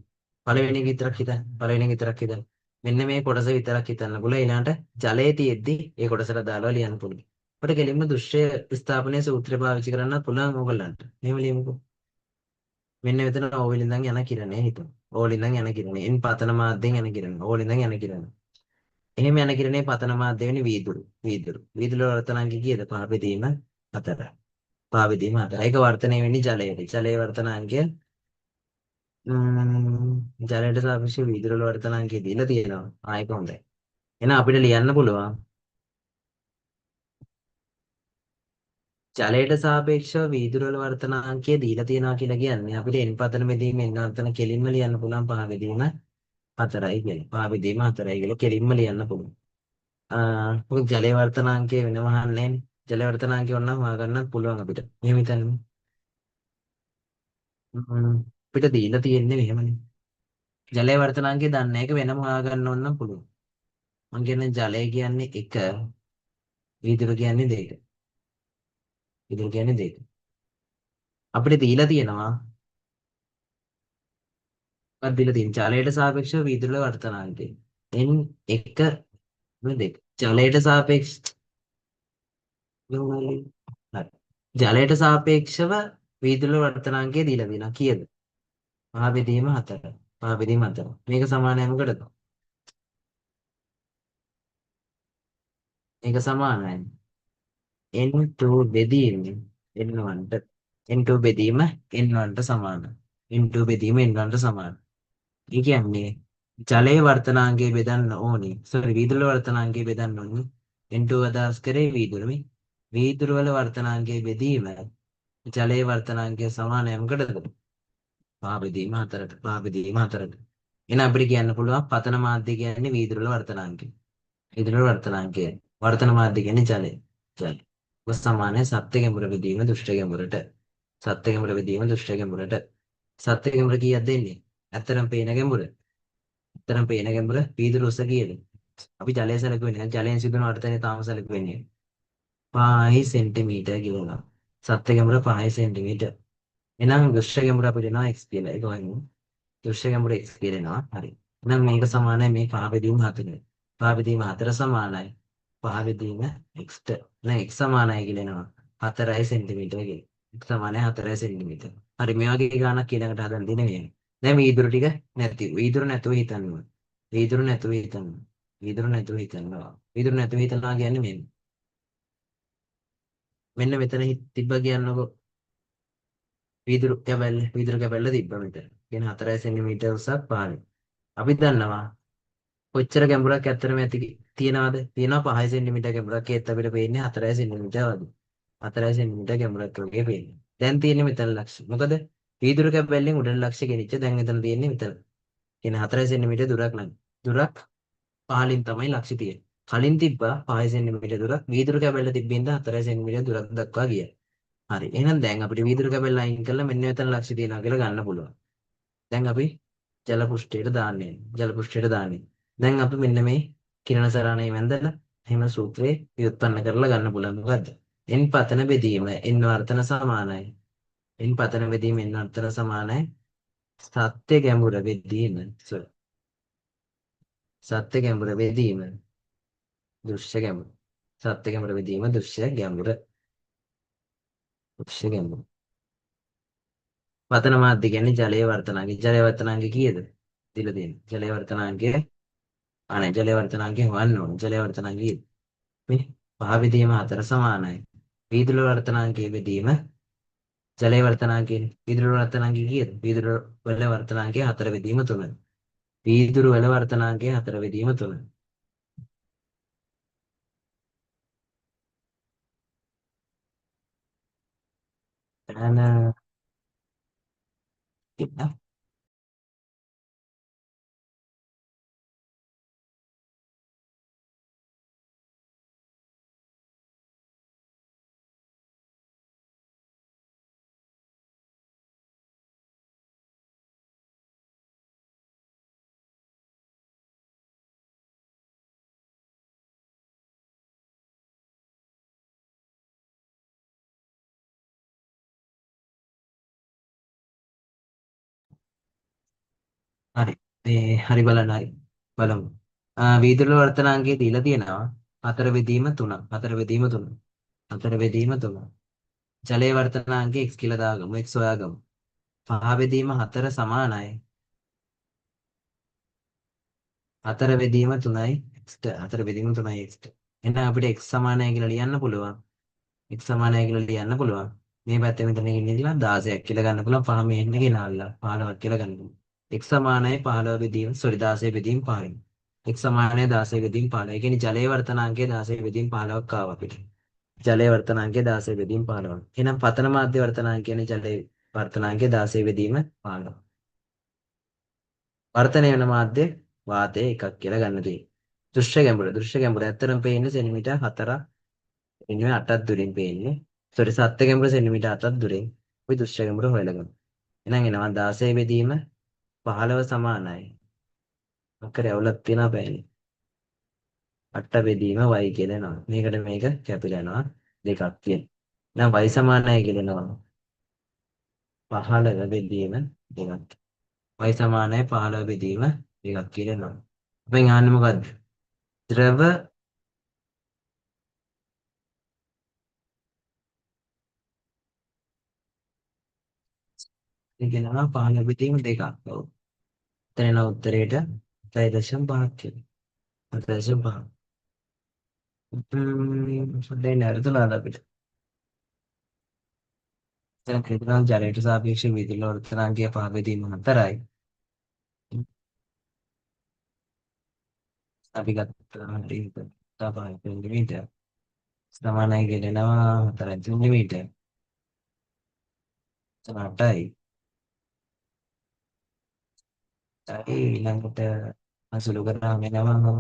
පළවෙනි එක විතරක් හිතන්න. පළවෙනි එක විතරක් හිතන්න. මෙන්න මේ කොටස විතරක් හිතන්න පුළුවන්. ඊළඟට ජලයේ තියෙද්දි ඒ කොටසට දාලා ලියන්න පුළුවන්. අපිට කෙලින්ම දෘශ්‍ය ස්ථාපනයේ සූත්‍රය පාවිච්චි කරන්නත් පුළුවන් ඕගොල්ලන්ට. මෙහෙම ලියමුකෝ. මෙන්න මෙතන ඕවලින් ඉඳන් යන කිරණේ හිතමු. ඕවලින් ඉඳන් යන කිරණේ. එන් පතන මාධ්‍යයෙන් යන කිරණේ. ඕවලින් ඉඳන් යන කිරණේ. එහෙම යන කිරණේ පතන මාධ්‍ය වෙන්නේ වීදුරු. වීදුරු. වීදුරු වර්තනාංගය කීයද? පහපෙදීම 4. පහපෙදීම 4. ඒක වර්තනය වෙන්නේ ජලයට. ජලයේ වර්තනාංගය ජලයට සාපේක්ෂව වීදුරු වල වර්තනාංගය දීලා තියෙනවා. ආයෙක හොඳයි. එහෙනම් අපිට ලියන්න පුළුවන් ජලයට සාපේක්ෂව වීදුරු වල වර්තනාංකය දීලා තියෙනවා කියලා කියන්නේ අපිට n පතන බෙදීම n වර්තන කෙලින්ම ලියන්න පුළුවන් පහ බෙදීම 4යි කියලා. පහ බෙදීම 4යි කියලා කෙලින්ම ලියන්න පුළුවන්. මොකද ජලයේ වර්තනාංකය වෙනම අහන්නේ නැහැ. ජල වර්තනාංකය ඕනනම් හොයාගන්නත් පුළුවන් අපිට. මෙහෙම හිතන්න. අපිට දීලා තියෙන්නේ මෙහෙමනේ. ජලයේ වර්තනාංකය දන්නේ එක වෙනම හොයාගන්න ඕන නම් පුළුවන්. මම කියන්නේ ජලය කියන්නේ 1, වීදුරු කියන්නේ 2. වීදුරු කියන්නේ 2. අපිට දීලා තියෙනවා මොකක්ද දීලා තියෙන්නේ? ජලයට සාපේක්ෂව වීදුරු වල වර්තනාංකය. N1 2. ජලයට සාපේක්ෂ හරි. ජලයට සාපේක්ෂව වීදුරු වල වර්තනාංකය දීලා තියෙනවා. කීයද? පහ බෙදීම 4. පහ බෙදීම 4. මේක සමානයි මොකටද? මේක සමානයි n2 බෙදීම n1ට. n2 බෙදීම n1ට සමානයි. n2 බෙදීම n1ට සමානයි. ඒ කියන්නේ ජලයේ වර්තනාංගය බෙදන්න ඕනේ. සෝරි වීදුරු වල වර්තනාංගය බෙදන්න ඕනේ. n2 අදහස් කරේ වීදුරුනේ. වීදුරු වල වර්තනාංගය බෙදීම ජලයේ වර්තනාංගය සමානයි මොකටද? පහ බෙදීම 4ට. පහ බෙදීම 4ට. එහෙනම් අපිට කියන්න පුළුවන් පතන මාධ්‍ය කියන්නේ වීදුරු වල වර්තනාංගය. වීදුරු වල වර්තනාංගය. වර්තන මාධ්‍ය කියන්නේ ජලය. ජලය. ඔක සමානයි සත්‍ය ගැඹුර බෙදීම දුෂ්ට ගැඹුරට. සත්‍ය ගැඹුර බෙදීම දුෂ්ට ගැඹුරට. සත්‍ය ගැඹුර කීයක් දෙන්නේ? ඇත්තරම් පේන ගැඹුර. ඇත්තරම් පේන ගැඹුර වීදුරු උස කීයද? අපි ජලය සැලකුවේ නැහැ. ජලයෙන් සිදුවන වර්තනය තාම සැලකුවේ නැහැ. 5 සෙන්ටිමීටර කියලා. සත්‍ය ගැඹුර 5 සෙන්ටිමීටර. එහෙනම් දුෂ්ට ගැඹුර අපිට එනවා x කියලා. ඒක වයින්. දුෂ්ට ගැඹුර x කියලා එනවා. හරි. එහෙනම් මේක සමානයි මේ පහ බෙදීම 4. පහ බෙදීම 4 සමානයි. පහ බෙදීම x ට. එහෙනම් x සමානයි කියලා එනවා. 4 සෙන්ටිමීටර කියලා. x සමානයි 4 සෙන්ටිමීටර. හරි මේ වගේ ගාණක් ඊළඟට හදන්න දෙන්නේ නෙවෙයි. දැන් වීදුරු ටික නැති. වීදුරු නැතුව හිතන්න ඕන. වීදුරු නැතුව හිතන්න. වීදුරු නැතුව හිතනවා. වීදුරු නැතුව හිතනවා කියන්නේ මෙන්න මෙතන තිබ්බ කියන්නකො වීදුරු කැබැල්ල තිබ්බ මෙතන. කියන 4 සෙන්ටිමීටර උසක් පානේ. අපි දන්නවා කොච්චර ගැඹුරක් ඇත්තටම තියනවාද? තියෙනවා 5 සෙන්ටිමීටර ගැඹුරක්. ඒත් අපිට පේන්නේ 4 සෙන්ටිමීටර වගේ. 4 සෙන්ටිමීටර ගැඹුරක් වගේ පේන්නේ. දැන් තියෙන්නේ මෙතන ලක්ෂ. මොකද වීදුරු කැබැල්ලෙන් උඩට ලක්ෂ ගෙනිච්ච. දැන් එතන තියෙන්නේ මෙතන. කියන 4 සෙන්ටිමීටර දුරක් නම්. දුරක් පහලින් තමයි ලක්ෂ තියෙන්නේ. කලින් තිබ්බා 5 සෙන්ටිමීටර දුරක්. වීදුරු කැබැල්ල තිබ්බින්ද 4 සෙන්ටිමීටර දුරක් දක්වා ගියා. හරි. එහෙනම් දැන් අපිට වීදුරු කැබැල්ල අයින් කරලා මෙන්න මෙතන ලක්ෂ තියනවා කියලා ගන්න පුළුවන්. දැන් අපි ජල පෘෂ්ඨයට දාන්නේ. ජල පෘෂ්ඨයට දාන්නේ. දැන් අපි මෙන්න මේ කිරණ සරණේ වැඳලා එහෙම සූත්‍රේ ව්‍යුත්පන්න කරලා ගන්න පුළුවන්. මොකද්ද? n පතන බෙදීම n වර්තන සමානයි. n පතන බෙදීම n වර්තන සමානයි. සත්‍ය ගැඹුර බෙදීම සත්‍ය ගැඹුර බෙදීම දෘශ්‍ය ගැඹුර. සත්‍ය ගැඹුර බෙදීම දෘශ්‍ය ගැඹුර. දෘශ්‍ය ගැඹුර. පතන මාධ්‍ය කියන්නේ ජලයේ වර්තනාංගය. ජලයේ වර්තනාංගය කීයද? දීලා තියෙන්නේ. ජලයේ වර්තනාංගය අනේ ජලයේ වර්තනාංගය හොයන්න ඕන. ජලයේ වර්තනාංගය කීයද? මේ පහ බෙදීම 4 සමානයි. වීදුරු වර්තනාංගයේ බෙදීම ජලයේ වර්තනාංගය. වීදුරු වර්තනාංගය කීයද? වීදුරු වල වර්තනාංගය 4 බෙදීම 3. වීදුරු වල වර්තනාංගය 4 බෙදීම 3. එහෙනම් හරි. හරි බලන්න හරි. බලමු. වීදුරු වර්තනාංගයේ දීලා තියෙනවා 4 බෙදීම 3. 4 බෙදීම 3. 4 බෙදීම 3. ජලයේ වර්තනාංගයේ x කියලා දාගමු. x හොයාගමු. 5 බෙදීම 4 සමානයි. 4 බෙදීම 3යි x ට. 4 බෙදීම 3යි x ට. එහෙනම් අපිට x සමානයි කියලා ලියන්න පුළුවන්. x සමානයි කියලා ලියන්න පුළුවන්. මේ පැත්තේ මෙතන ඉඳලා 16ක් කියලා ගන්න පුළුවන්. 5 මෙහෙන්න ගෙනල්ලා 15ක් කියලා ගන්න පුළුවන්. x සමානයි 15 බෙදීම 16 බෙදීම 5. x සමානයි 16 බෙදීම 15. ඒ කියන්නේ ජලයේ වර්තනාංකය 16 බෙදීම 15ක් ආවා අපිට. ජලයේ වර්තනාංකය 16 බෙදීම 15. එහෙනම් පතන මාධ්‍ය වර්තනාංකය කියන්නේ ජලයේ වර්තනාංකය 16 බෙදීම 15. වර්තනය වෙන මාධ්‍ය වාතය එකක් කියලා ගන්න තියෙන්නේ. දෘශ්‍ය ගැඹුර ඇත්තටම පේන්නේ සෙන්ටිමීටර් 4ක් එන්නේ 8ක් දුරින් පේන්නේ. සෝරි සත්‍ය ගැඹුර සෙන්ටිමීටර් 8ක් දුරින්. අපි දෘශ්‍ය ගැඹුර හොයලා ගමු. එහෙනම් එනවා 16 බෙදීම 15 සමානයි. අක්කර ඇවුලක් තියනවා බෑනේ. 8 බෙදීම y කියලා එනවා. මේකට මේක කැපිලා යනවා. දෙකක් තියෙන. එහෙනම් y සමානයි කියලා එනවා. 15 බෙදීම දෙකක්. y සමානයි 15 බෙදීම දෙකක් කියලා එනවා. අපෙන් අහන්නේ මොකද්ද? ද්‍රව කියනවා 15 බෙදීම දෙකක්. ඔව්. එතන එන උත්තරේට 7.5 කියලා. 7.5. දෙන්න අරතුලාද අපිට. දැන් කියනවා ජලයට සාපේක්ෂව විදුලි වර්තනාංගය 5 බෙදීම 4යි. අපි ගත්තා හරි තව 5 සෙන්ටිමීටර. සමානයි කියනවා 4 සෙන්ටිමීටර. 8යි. ඊළඟට අසුළු කරාම එනවා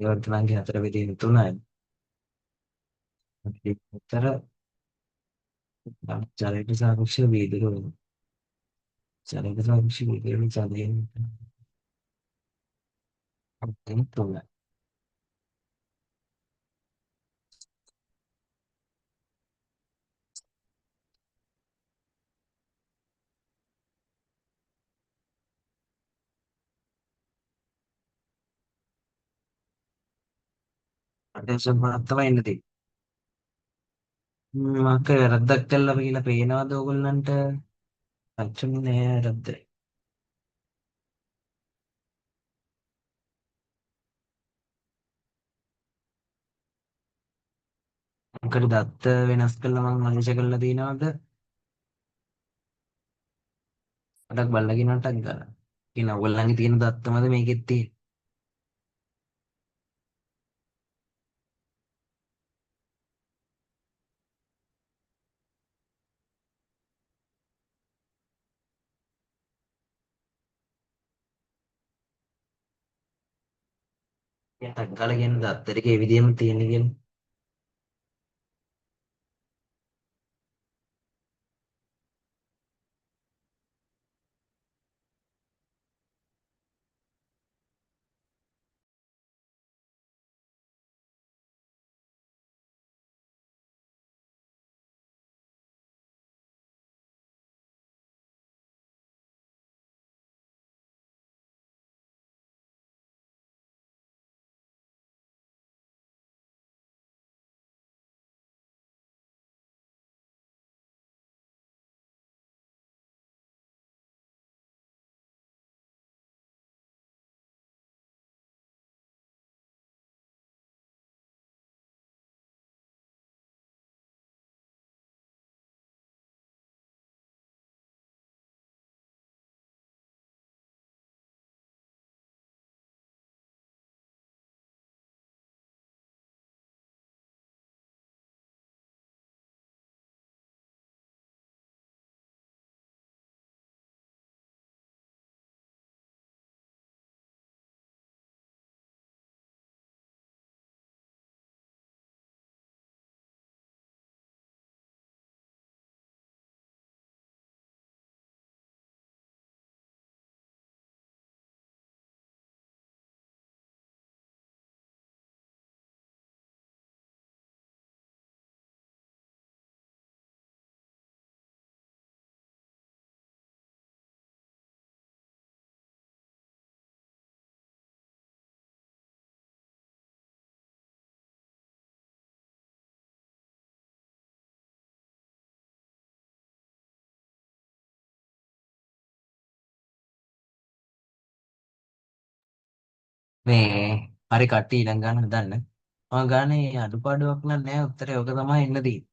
වර්තනාංගය 4 බෙදීම 3යි. උත්තර ජලයට සාපේක්ෂව විදුලි ජලයට සාපේක්ෂව විදුලි චලනය 3යි. අටේෂන් පහක් තමයි එන්න තියෙන්නේ. මක වැරද්දක් කළා කියලා පේනවද ඕගොල්ලන්ට? අච්චුනේ නෑ වැරද්ද. මොකද දත්ත වෙනස් කළා මම අනිෂ කළා තියෙනවද? අඩක් බලලා කියනටක් ගන්න. කියන ඕගොල්ලන්ගේ තියෙන දත්තමද මේකෙත් තියෙන්නේ? ටක් ගාලා කියන දත්ත ටික ඒ විදිහම තියෙන්නේ කියලා. මේ හරි කට්ටිය ඊළඟ ගන්න හදන්න. මම ගානේ අඩුපාඩුවක් නෑ උත්තරේ ඔක තමයි ඉන්න තියෙන්නේ.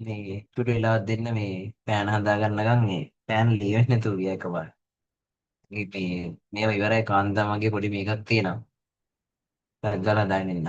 මේ චුටි වෙලාවක් දෙන්න මේ පෑන හදා ගන්නකම් මේ පෑන ලියෙන්නේ නැතුව ගියා එකපාරට. මේ මේව ඉවරයි කාන්තා මගේ පොඩි මේකක් තියෙනවා. ඒක ගාලා දාන්න ඉන්න.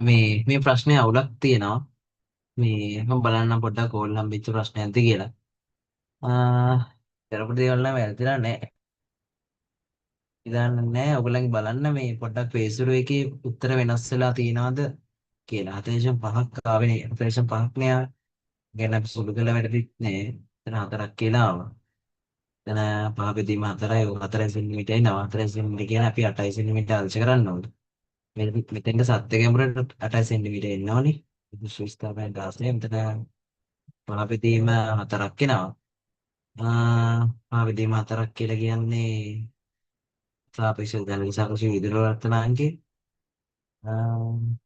මේ ප්‍රශ්නේ අවුලක් තියෙනවා. මේ මම බලන්න පොඩ්ඩක් ඕල් හම්බෙච්ච ප්‍රශ්නයක්ද කියලා. කරපු දේවල් නම් වැරදිලා නැහැ. ඉතින් නෑ ඔයගොල්ලන්ගේ බලන්න මේ පොඩ්ඩක් Facebook එකේ උත්තර වෙනස් වෙලා තියෙනවද කියලා. 45ක් ආවේ නේ. 45ක් නේ ආවේ. ගැන අපි සුළු කළ වැඩිත් නේ. එතන 4ක් කියලා ආවා. එතන පහ බෙදීම 4යි 4 සෙන්ටිමීටරයි 4 සෙන්ටිමීටර කියන අපි 8 සෙන්ටිමීටර අල්ච කරන්න ඕනේ. මෙතෙන්ට සත්‍ය ගැඹුරට 8 සෙන්ටිමීටර එන්න ඕනේ. විශ්වවිස්තාපයන් 16 මෙතන පහ බෙදීම 4ක් එනවා. පහ බෙදීම 4ක් කියලා කියන්නේ සාපේක්ෂ දැල්වි සාපේක්ෂ විදුලි වර්තනාංකය. ආ,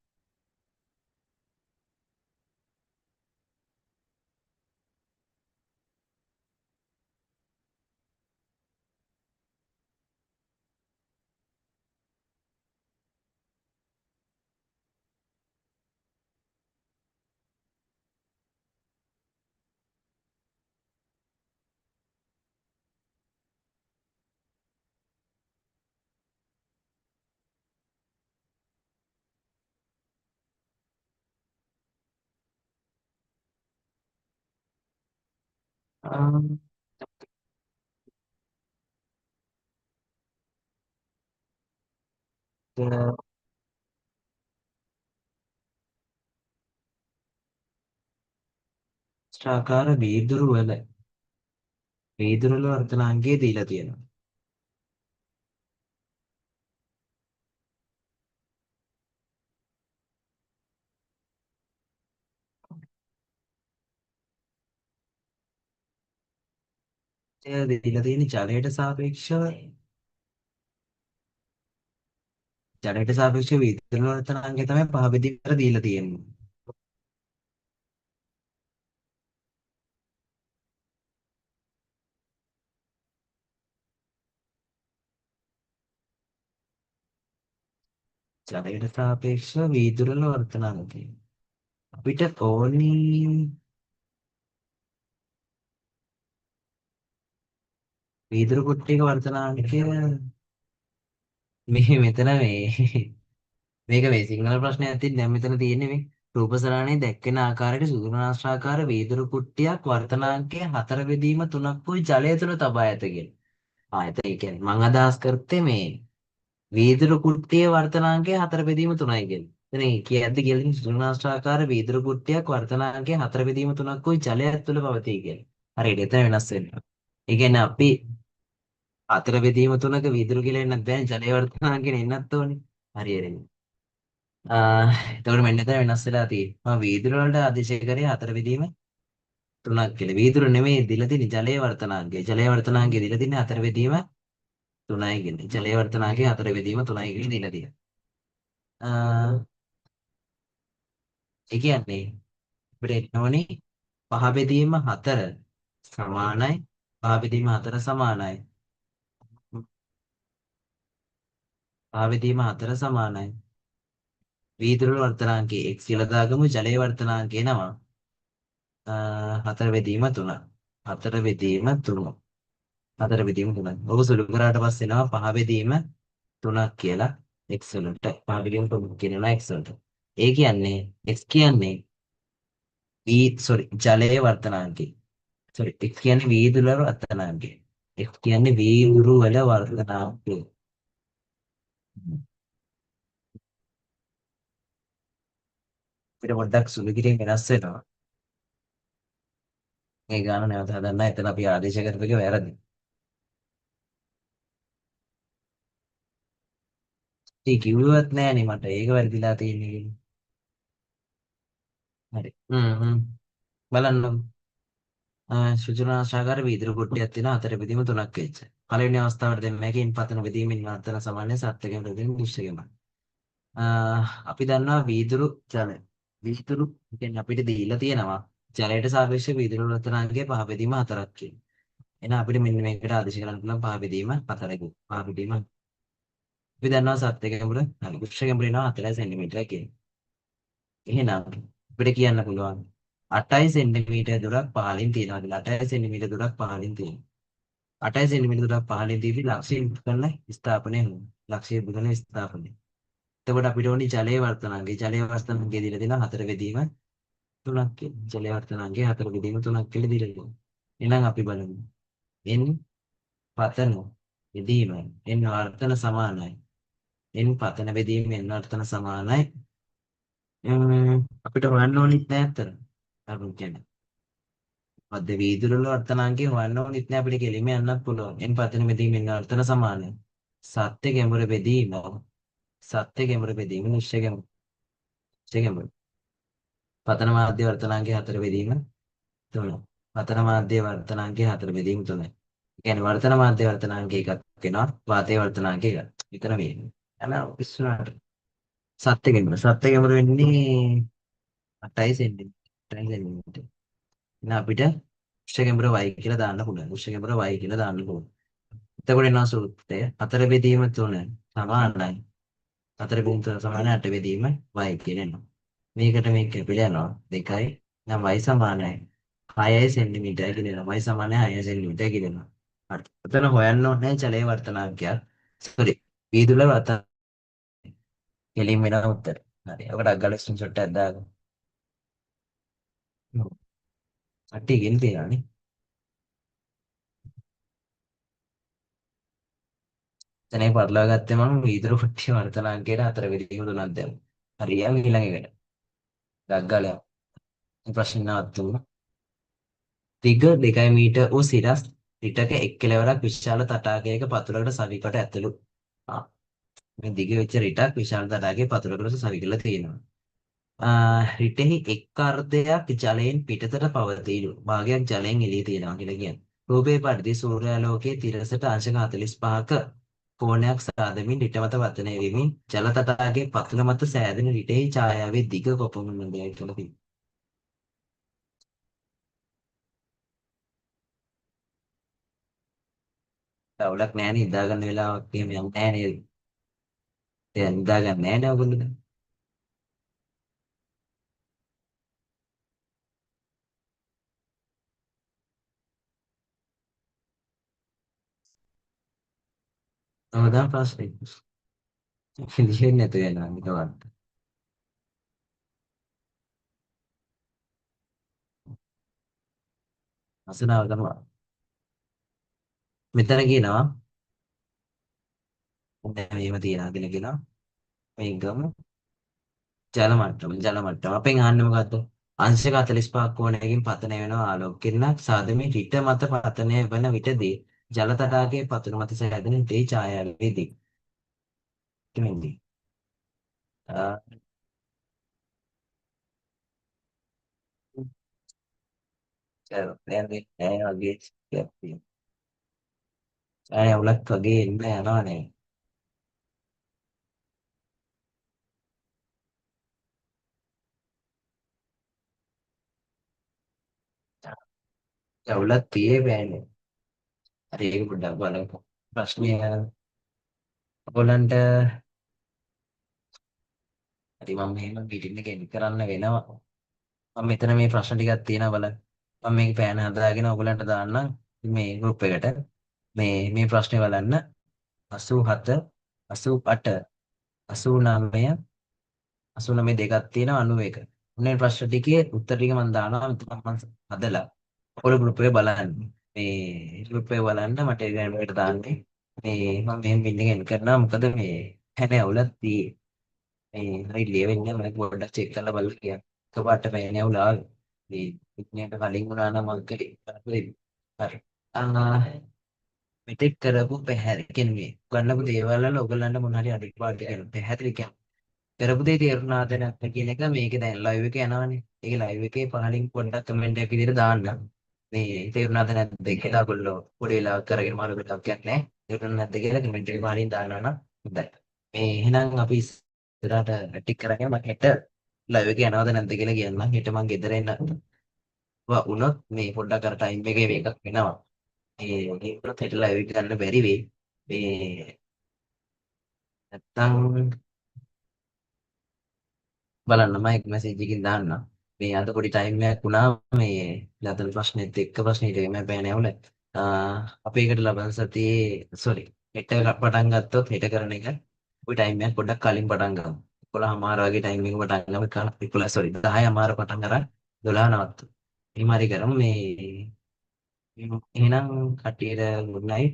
ආ, ශ්‍රාකාර වීදුරු වල වර්තනාංගය දීලා තියෙනවා. ඒ දීලා තියෙන ජලයට සාපේක්ෂව වීදුරු වල වර්තනාංගය තමයි පහ බෙදීමට දීලා තියෙන්නේ. ජලයට සාපේක්ෂව වීදුරු වල වර්තනාංගය. අපිට ඕනි වීදුරු කුට්ටියක වර්තනාංගය මෙතන මේ මේක මේ සිග්නල් ප්‍රශ්නයක් තියෙන දැන් මෙතන තියෙන්නේ මේ. රූපසරණේ දැක්කෙන ආකාරයට සුදුනාශ්‍රාකාර වීදුරු කුට්ටියක් වර්තනාංකයේ 4 බෙදීම 3ක් ජලය තුළ තබා ඇත කියලා. එතන ඒ කියන්නේ මම අදහස් කරත්තේ මේ වීදුරු කුට්ටියේ වර්තනාංකය 4 බෙදීම 3යි කියලා. එතන ඒ කියද්දි කියලා සුදුනාශ්‍රාකාර වීදුරු කුට්ටියක් වර්තනාංකයේ 4 බෙදීම 3ක් ජලය තුළ පවතී කියලා. හරියට එතන වෙනස් වෙනවා. ඒ කියන්නේ අපි 4 බෙදීම 3ක වීදුරු කියලා එන්නත් බෑනේ ජලය වර්තනාංකයෙන් එන්නත් ඕනේ. හරියට. එතකොට මෙන්න එතන වෙනස් වෙලා තියෙනවා. වීදුරු වලට අධිශය කරේ 4 බෙදීම 3ක් කියලා. වීදුරු නෙමෙයි දීලා තියෙන්නේ ජලයේ වර්තනාංගය. ජලයේ වර්තනාංගය දීලා තියෙන්නේ 4 බෙදීම 3යි කියන්නේ. ජලයේ වර්තනාංගය 4 බෙදීම 3යි කියලා දීලා තියෙනවා. ඒ කියන්නේ අපිට එන්න ඕනේ පහ බෙදීම 4 සමානයි. පහ බෙදීම 4 සමානයි. පහ බෙදීම 4 සමානයි. වීදුරු වර්තනාංගය x කියලා දාගමු. ජලයේ වර්තනාංගය නම 4 බෙදීම 3. 4 බෙදීම 3. 4 බෙදීම 3. ඔබ සුළු කරාට පස්සේ එනවා 5 බෙදීම 3ක් කියලා x වලට. 5 බෙදීම 3 කියනවා x වලට. ඒ කියන්නේ x කියන්නේ ජලයේ වර්තනාංකය. x කියන්නේ වීදුරු වල වර්තනාංකය. x කියන්නේ වීදුරු වල වර්තනාංකය. අපිට පොඩ්ඩක් සුළු කිරීම වෙනස් වෙනවා. මේ ගාන නැවත හදන්න. එතන අපි ආදේශ කරපු එක වැරදි. ඒ කිව්වත් නෑනේ මට. ඒක වැරදිලා තියෙන්නේ කියලා. හරි. බලන්න. සෘජනාශාකාර වීදුරු කුට්ටියක් තියෙනවා 4 බෙදීම 3ක් වෙච්ච. පළවෙනි අවස්ථාවට දැන් මේකෙන් පතන බෙදීමෙන් වර්තන සමානයි සත්‍යකෙන් බෙදීම නිශ්චයම. අපි දන්නවා වීදුරු ජල. වීදුරු කියන්නේ අපිට දීලා තියෙනවා ජලයට සාපේක්ෂව වීදුරු රත්නාංගයේ පහ බෙදීම 4ක් කියලා. එහෙනම් අපිට මෙන්න මේකට ආදේශ කරන්න පුළුවන් පහ බෙදීම 4යි. පහ බෙදීම අපි දන්නවා සත්‍යකෙන් හරි කුෂ්ඨකෙන් වෙනවා 4 සෙන්ටිමීටරයි කියලා. එහෙනම් අපිට කියන්න පුළුවන් 8 සෙන්ටිමීටර දුරක් පහළින් තියෙනවා කියලා. 8 සෙන්ටිමීටර දුරක් පහළින් තියෙනවා. 8 සෙන්ටිමීටර දුරක් පහළින් තියෙද්දි ලක්ෂය ඉක්ම කරන ස්ථාපනය වෙනවා. ලක්ෂය ඉක්ම කරන ස්ථාපනය. එතකොට අපිට ඕනි ජලයේ වර්තනාංගය. ජලයේ වර්තනාංගය දීලා දෙනවා 4 බෙදීම 3ක් කියලා. ජලයේ වර්තනාංගය 4 බෙදීම 3ක් කියලා දීලා දෙනවා. එහෙනම් අපි බලමු. n පතන බෙදීම n වර්තන සමානයි. n පතන බෙදීම n වර්තන සමානයි. අපිට හොයන්න ඕනිත් නෑ අතන. අරුන් කියන්නේ. මධ්‍ය වීදුරු වල වර්තනාංගය හොයන්න ඕනිත් නෑ අපිට කෙලින්ම යන්නත් පුළුවන්. n පතන බෙදීම n වර්තන සමානයි. සත්‍ය ගැඹුර බෙදීම සත්‍ය ගැඹුර බෙදීම නිශ්චය ගැඹුර. නිශ්චය ගැඹුර. පතන මාධ්‍ය වර්තනාංගය 4 බෙදීම 3. පතන මාධ්‍ය වර්තනාංගය 4 බෙදීම 3. ඒ කියන්නේ වර්තන මාධ්‍ය වර්තනාංගය එකක් වෙනවා. වාතයේ වර්තනාංගය එකක්. විතර වෙන්නේ. අන විශ්වාස සත්‍ය ගැඹුර. සත්‍ය ගැඹුර වෙන්නේ 8 සෙන්ටිමීටර. 8 සෙන්ටිමීටර. එහෙනම් අපිට උෂ්ණ ගැඹුර y කියලා දාන්න පුළුවන්. උෂ්ණ ගැඹුර y කියලා දාන්න පුළුවන්. එතකොට එනවා සූත්‍රය 4 බෙදීම 3 සමානයි. 4 බෙදීම 3 සමානයි 8 බෙදීම y කියලා එනවා. මේකට මේක කැපිලා යනවා 2යි. නම් y සමානයි 6 සෙන්ටිමීටර කියලා එනවා. y සමානයි 6 සෙන්ටිමීටර කියලා එනවා. හරි. එතන හොයන්න ඕනේ ජලයේ වර්තනාංකයක්. සෝරි. වීදුරුල වර්තන කෙලින් වෙන උත්තර. හරි. ඔකට අග්ගල ස්ක්‍රීන්ෂොට් එකක් දාගමු. කට්ටිය ගෙන් තියනවානේ. එතනේ පටලවා ගත්තේ මම වීදුරු කුට්ටිය වර්තනාංකයට 4 බෙදීම 3ක් දැම්මා. හරි. ඊළඟ එකට. අග්ගලයක්. ප්‍රශ්න නවත්තුමු. දිග 2 මීටර වූ සිරස් පිටක එක් කෙළවරක් විශාල තටාකයක පතුලකට සවිකොට ඇතුළු. ආ, මේ දිග වෙච්ච රිටක් විශාල තටාකයක පතුලකට සවිකලා තියෙනවා. රිටෙහි එක් අර්ධයක් ජලයෙන් පිටතට පවතිනු. භාගයක් ජලයෙන් එළිය තියෙනවා කියලා කියන්නේ. රූපේ පරිදි සූර්යාලෝකයේ තිරසට අංශක 45ක කෝණයක් සාදමින් රිට මත වර්ධනය වෙමින් ජල තටාකයේ පතුල මත සෑදෙන රිටෙහි ඡායාවේ දිග කොපමණද කියලා තියෙනවා. අවුලක් නැහැ නේ ඉදා ගන්න වෙලාවක් එහෙම යන්නේ නැහැ නේද? දැන් ඉදා ගන්න නැහැ නේ ඔයගොල්ලෝ. අවදාන ප්‍රශ්නේ. ලියෙන්නේ නැතුව යනවා නිකන්. අසනාව කරනවා. මෙතන කියනවා දැන් මේව තියනවා කියලා කියනවා. මේ ගමු ජල මට්ටම. අපෙන් ආන්නේ මොකද්ද? අංශක 45ක් කෝණයකින් පතනය වෙන ආලෝක කිරණක් සාදමේ හිත මත පතනය වන විටදී ජල තටාකයේ පතුරු මත සැදෙන තේ ඡායාවේ දික්. කෙනෙක්දී. දැන් මේ ඈ වගේ එකක් තියෙනවා. ඈ උලක් වගේ එන්න යනවනේ. උලක් තියේ බෑනේ. හරි ඒක පොඩ්ඩක් බලමු. ප්‍රශ්නය ඔයගොල්ලන්ට හරි මම මෙහෙම මීටින් එක එඩිට් කරන්න වෙනවා. මම මෙතන මේ ප්‍රශ්න ටිකක් තියෙනවා බලන්න. මම මේක පෑන හදාගෙන ඔයගොල්ලන්ට දාන්නම් මේ ගෲප් එකට. මේ ප්‍රශ්නේ බලන්න 87 88 89 89 දෙකක් තියෙනවා 91. මේ ප්‍රශ්න ටිකේ උත්තර ටික මම දානවා මෙතන මම හදලා. ඔයගොල්ලෝ ගෲප් එකේ බලන්න. මේ ගෲප් එකේ බලන්න මට ටෙලිග්‍රෑම් එකට දාන්නේ. මේ මම මෙහෙම මින් එක එන්ඩ් කරනවා මොකද මේ හැනේ අවුලක් තියෙන්නේ. මේ හරි ලියවෙන්නේ මම පොඩ්ඩක් චෙක් කරලා බලලා කියන්න. එකපාරට පෑනේ අවුල ආවේ. මේ ඉක්මනට කලින් වුණා නම් මම කරේ. හරි. මෙතෙක් කරපු පැහැදිලි කියන්නේ ගන්නපු දේවල් වල ඔයගලන්ට මොන හරි අඩිපාඩු තියෙනවා. පැහැදිලි කියන්නේ. කරපු දේ තේරුණාද නැත්නම් කියන එක මේක දැන් ලයිව් එකේ යනවනේ. ඒක ලයිව් එකේ පහලින් පොඩ්ඩක් කමෙන්ට් එකක් විදිහට දාන්න. මේ තේරුණාද නැද්ද කියලා ඔයගොල්ලෝ පොඩි වෙලාවක් කරගෙන මාරු වෙලාවක් නැහැ. තේරුණා නැද්ද කියලා කමෙන්ට් එකේ පහලින් දානවා නම් හොඳයි. මේ එහෙනම් අපි ඉස්සරහට ටික කරගෙන මම හෙට ලයිව් එක යනවද නැද්ද කියලා කියන්නම්. හෙට මම ගෙදර එන්න වුණොත් මේ පොඩ්ඩක් අර ටයිම් එකේ මේකක් වෙනවා. ඒකට හෙට ලයිව් එක ගන්න බැරි වෙයි. මේ නැත්තම් බලන්න මම එක මැසේජ් එකකින් දාන්නම්. මේ අද පොඩි ටයිම් එකක් වුණා මේ ලතන ප්‍රශ්නෙත් එක්ක ප්‍රශ්නෙට මම පෑන ඇහුල. අපේ එකට ලබන සතියේ සෝරි හෙට පටන් ගත්තොත් හෙට කරන එක ওই ටයිම් එක පොඩ්ඩක් කලින් පටන් ගමු. 11:00 වගේ ටයිම් එක පටන් ගමු. 11 සෝරි 10:00 පටන් අරන් 12 නවත්තු. එහෙම හරි කරමු මේ එහෙනම් කට්ටියට good night.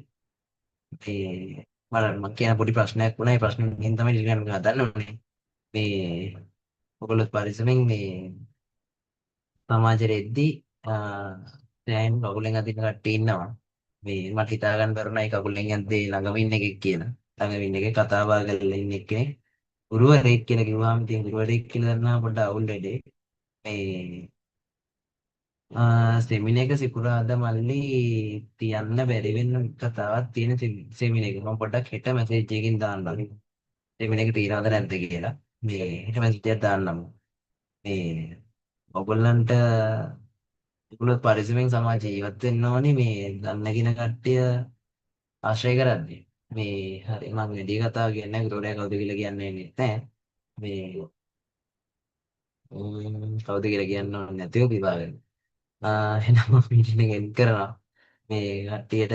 මේ බලන්න මම කියන පොඩි ප්‍රශ්නයක් වුණා. ඒ ප්‍රශ්නෙකින් තමයි ඩිලීට් කරන්න හදන්න ඕනේ. මේ ඔයගොල්ලෝ පරිස්සමෙන් මේ සමාජෙට එද්දී දැන් කකුලෙන් අදින කට්ටිය ඉන්නවා. මේ මට හිතා ගන්න බැරුණා ඒ කකුලෙන් ඇද්දේ ළඟම ඉන්න එකෙක් කියලා. ළඟම ඉන්න එකේ කතා බහ කරලා ඉන්න එක්කෙනෙක්. ගුරුවරයෙක් කියලා කිව්වම ඉතින් ගුරුවරයෙක් කියලා දන්නා පොඩ්ඩ අවුල් වෙඩේ. මේ සෙමින එක සිකුරාදා මල්ලි තියන්න බැරි වෙන කතාවක් තියෙන සෙමින එක. මම පොඩ්ඩක් හෙට මැසේජ් එකකින් දාන්නම්. සෙමින එක තියනවද නැද්ද කියලා. මේ හෙට මැසේජ් එකක් දාන්නම්. මේ ඔයගොල්ලන්ට ඒගොල්ලෝ පරිස්සමෙන් සමාජ ජීවත් වෙන්න ඕනේ මේ දන්න කින කට්ටිය ආශ්‍රය කරද්දී. මේ හරි මම වැඩි කතාව කියන්නේ නැහැ. ගුරුවරයා කවුද කියලා කියන්නේ නැහැ. මේ කවුද කියලා කියන්න ඕනේ නැතිව විභාගෙ. එහෙනම් මම මීටින් එක එන්ඩ් කරනවා. මේ කට්ටියට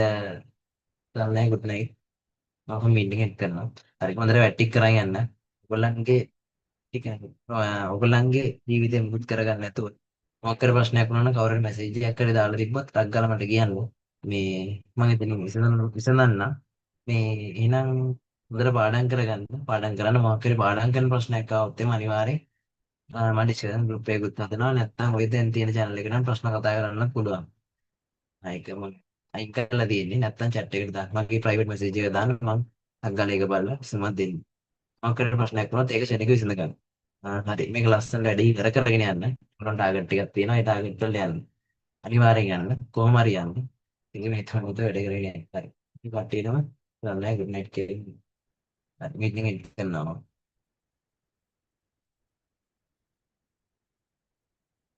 ගන්නයි ගුඩ් නයිට්. මම මීටින් එක එන්ඩ් කරනවා. හරි හොඳට වැටික් කරන් යන්න. ඔයගොල්ලන්ගේ ටික ඔයගොල්ලන්ගේ ජීවිතේ මුකුත් කරගන්න නැතුව මොකක් කර ප්‍රශ්නයක් වුණා නම් කවුරුහරි මැසේජ් එකක් කරලා දාලා තිබ්බොත් ටක් ගාලා මට කියන්න. මේ මම ඉතින් විසඳන්න. මේ එහෙනම් හොඳට පාඩම් කරගන්න. පාඩම් කරන්න මොකක් හරි පාඩම් කරන ප්‍රශ්නයක් ආවොත් එම අනිවාර්යෙන් මම ඩිස්කෂන් ගෲප් එකකුත් හදනවා. නැත්නම් ඔය දැන් තියෙන channel එකට නම් ප්‍රශ්න කතා කරන්නත් පුළුවන්. ඒක මම අයින් කරලා තියෙන්නේ. නැත්නම් chat එකට දාන්න. මගේ private message එක දාන්න මම ටක් ගාලා ඒක බලලා විසඳුමක් දෙන්න. මොකක් හරි ප්‍රශ්නයක් වුණොත් ඒක chat එකේ විසඳ ගන්න. හරි මේක ලස්සන වැඩි ඉවර කරගෙන යන්න. මොන ටාගට් ටිකක් තියෙනවා. ඒ ටාගට් වලට යන්න. අනිවාර්යෙන් යන්න. කොහොම හරි යන්න. ඉතින් මේ තමයි උදේ වැඩ කරගෙන යන්න. හරි. මේ කට්ටියටම ගුඩ් නයිට් කියලා. හරි මීටින් එක කරනවා.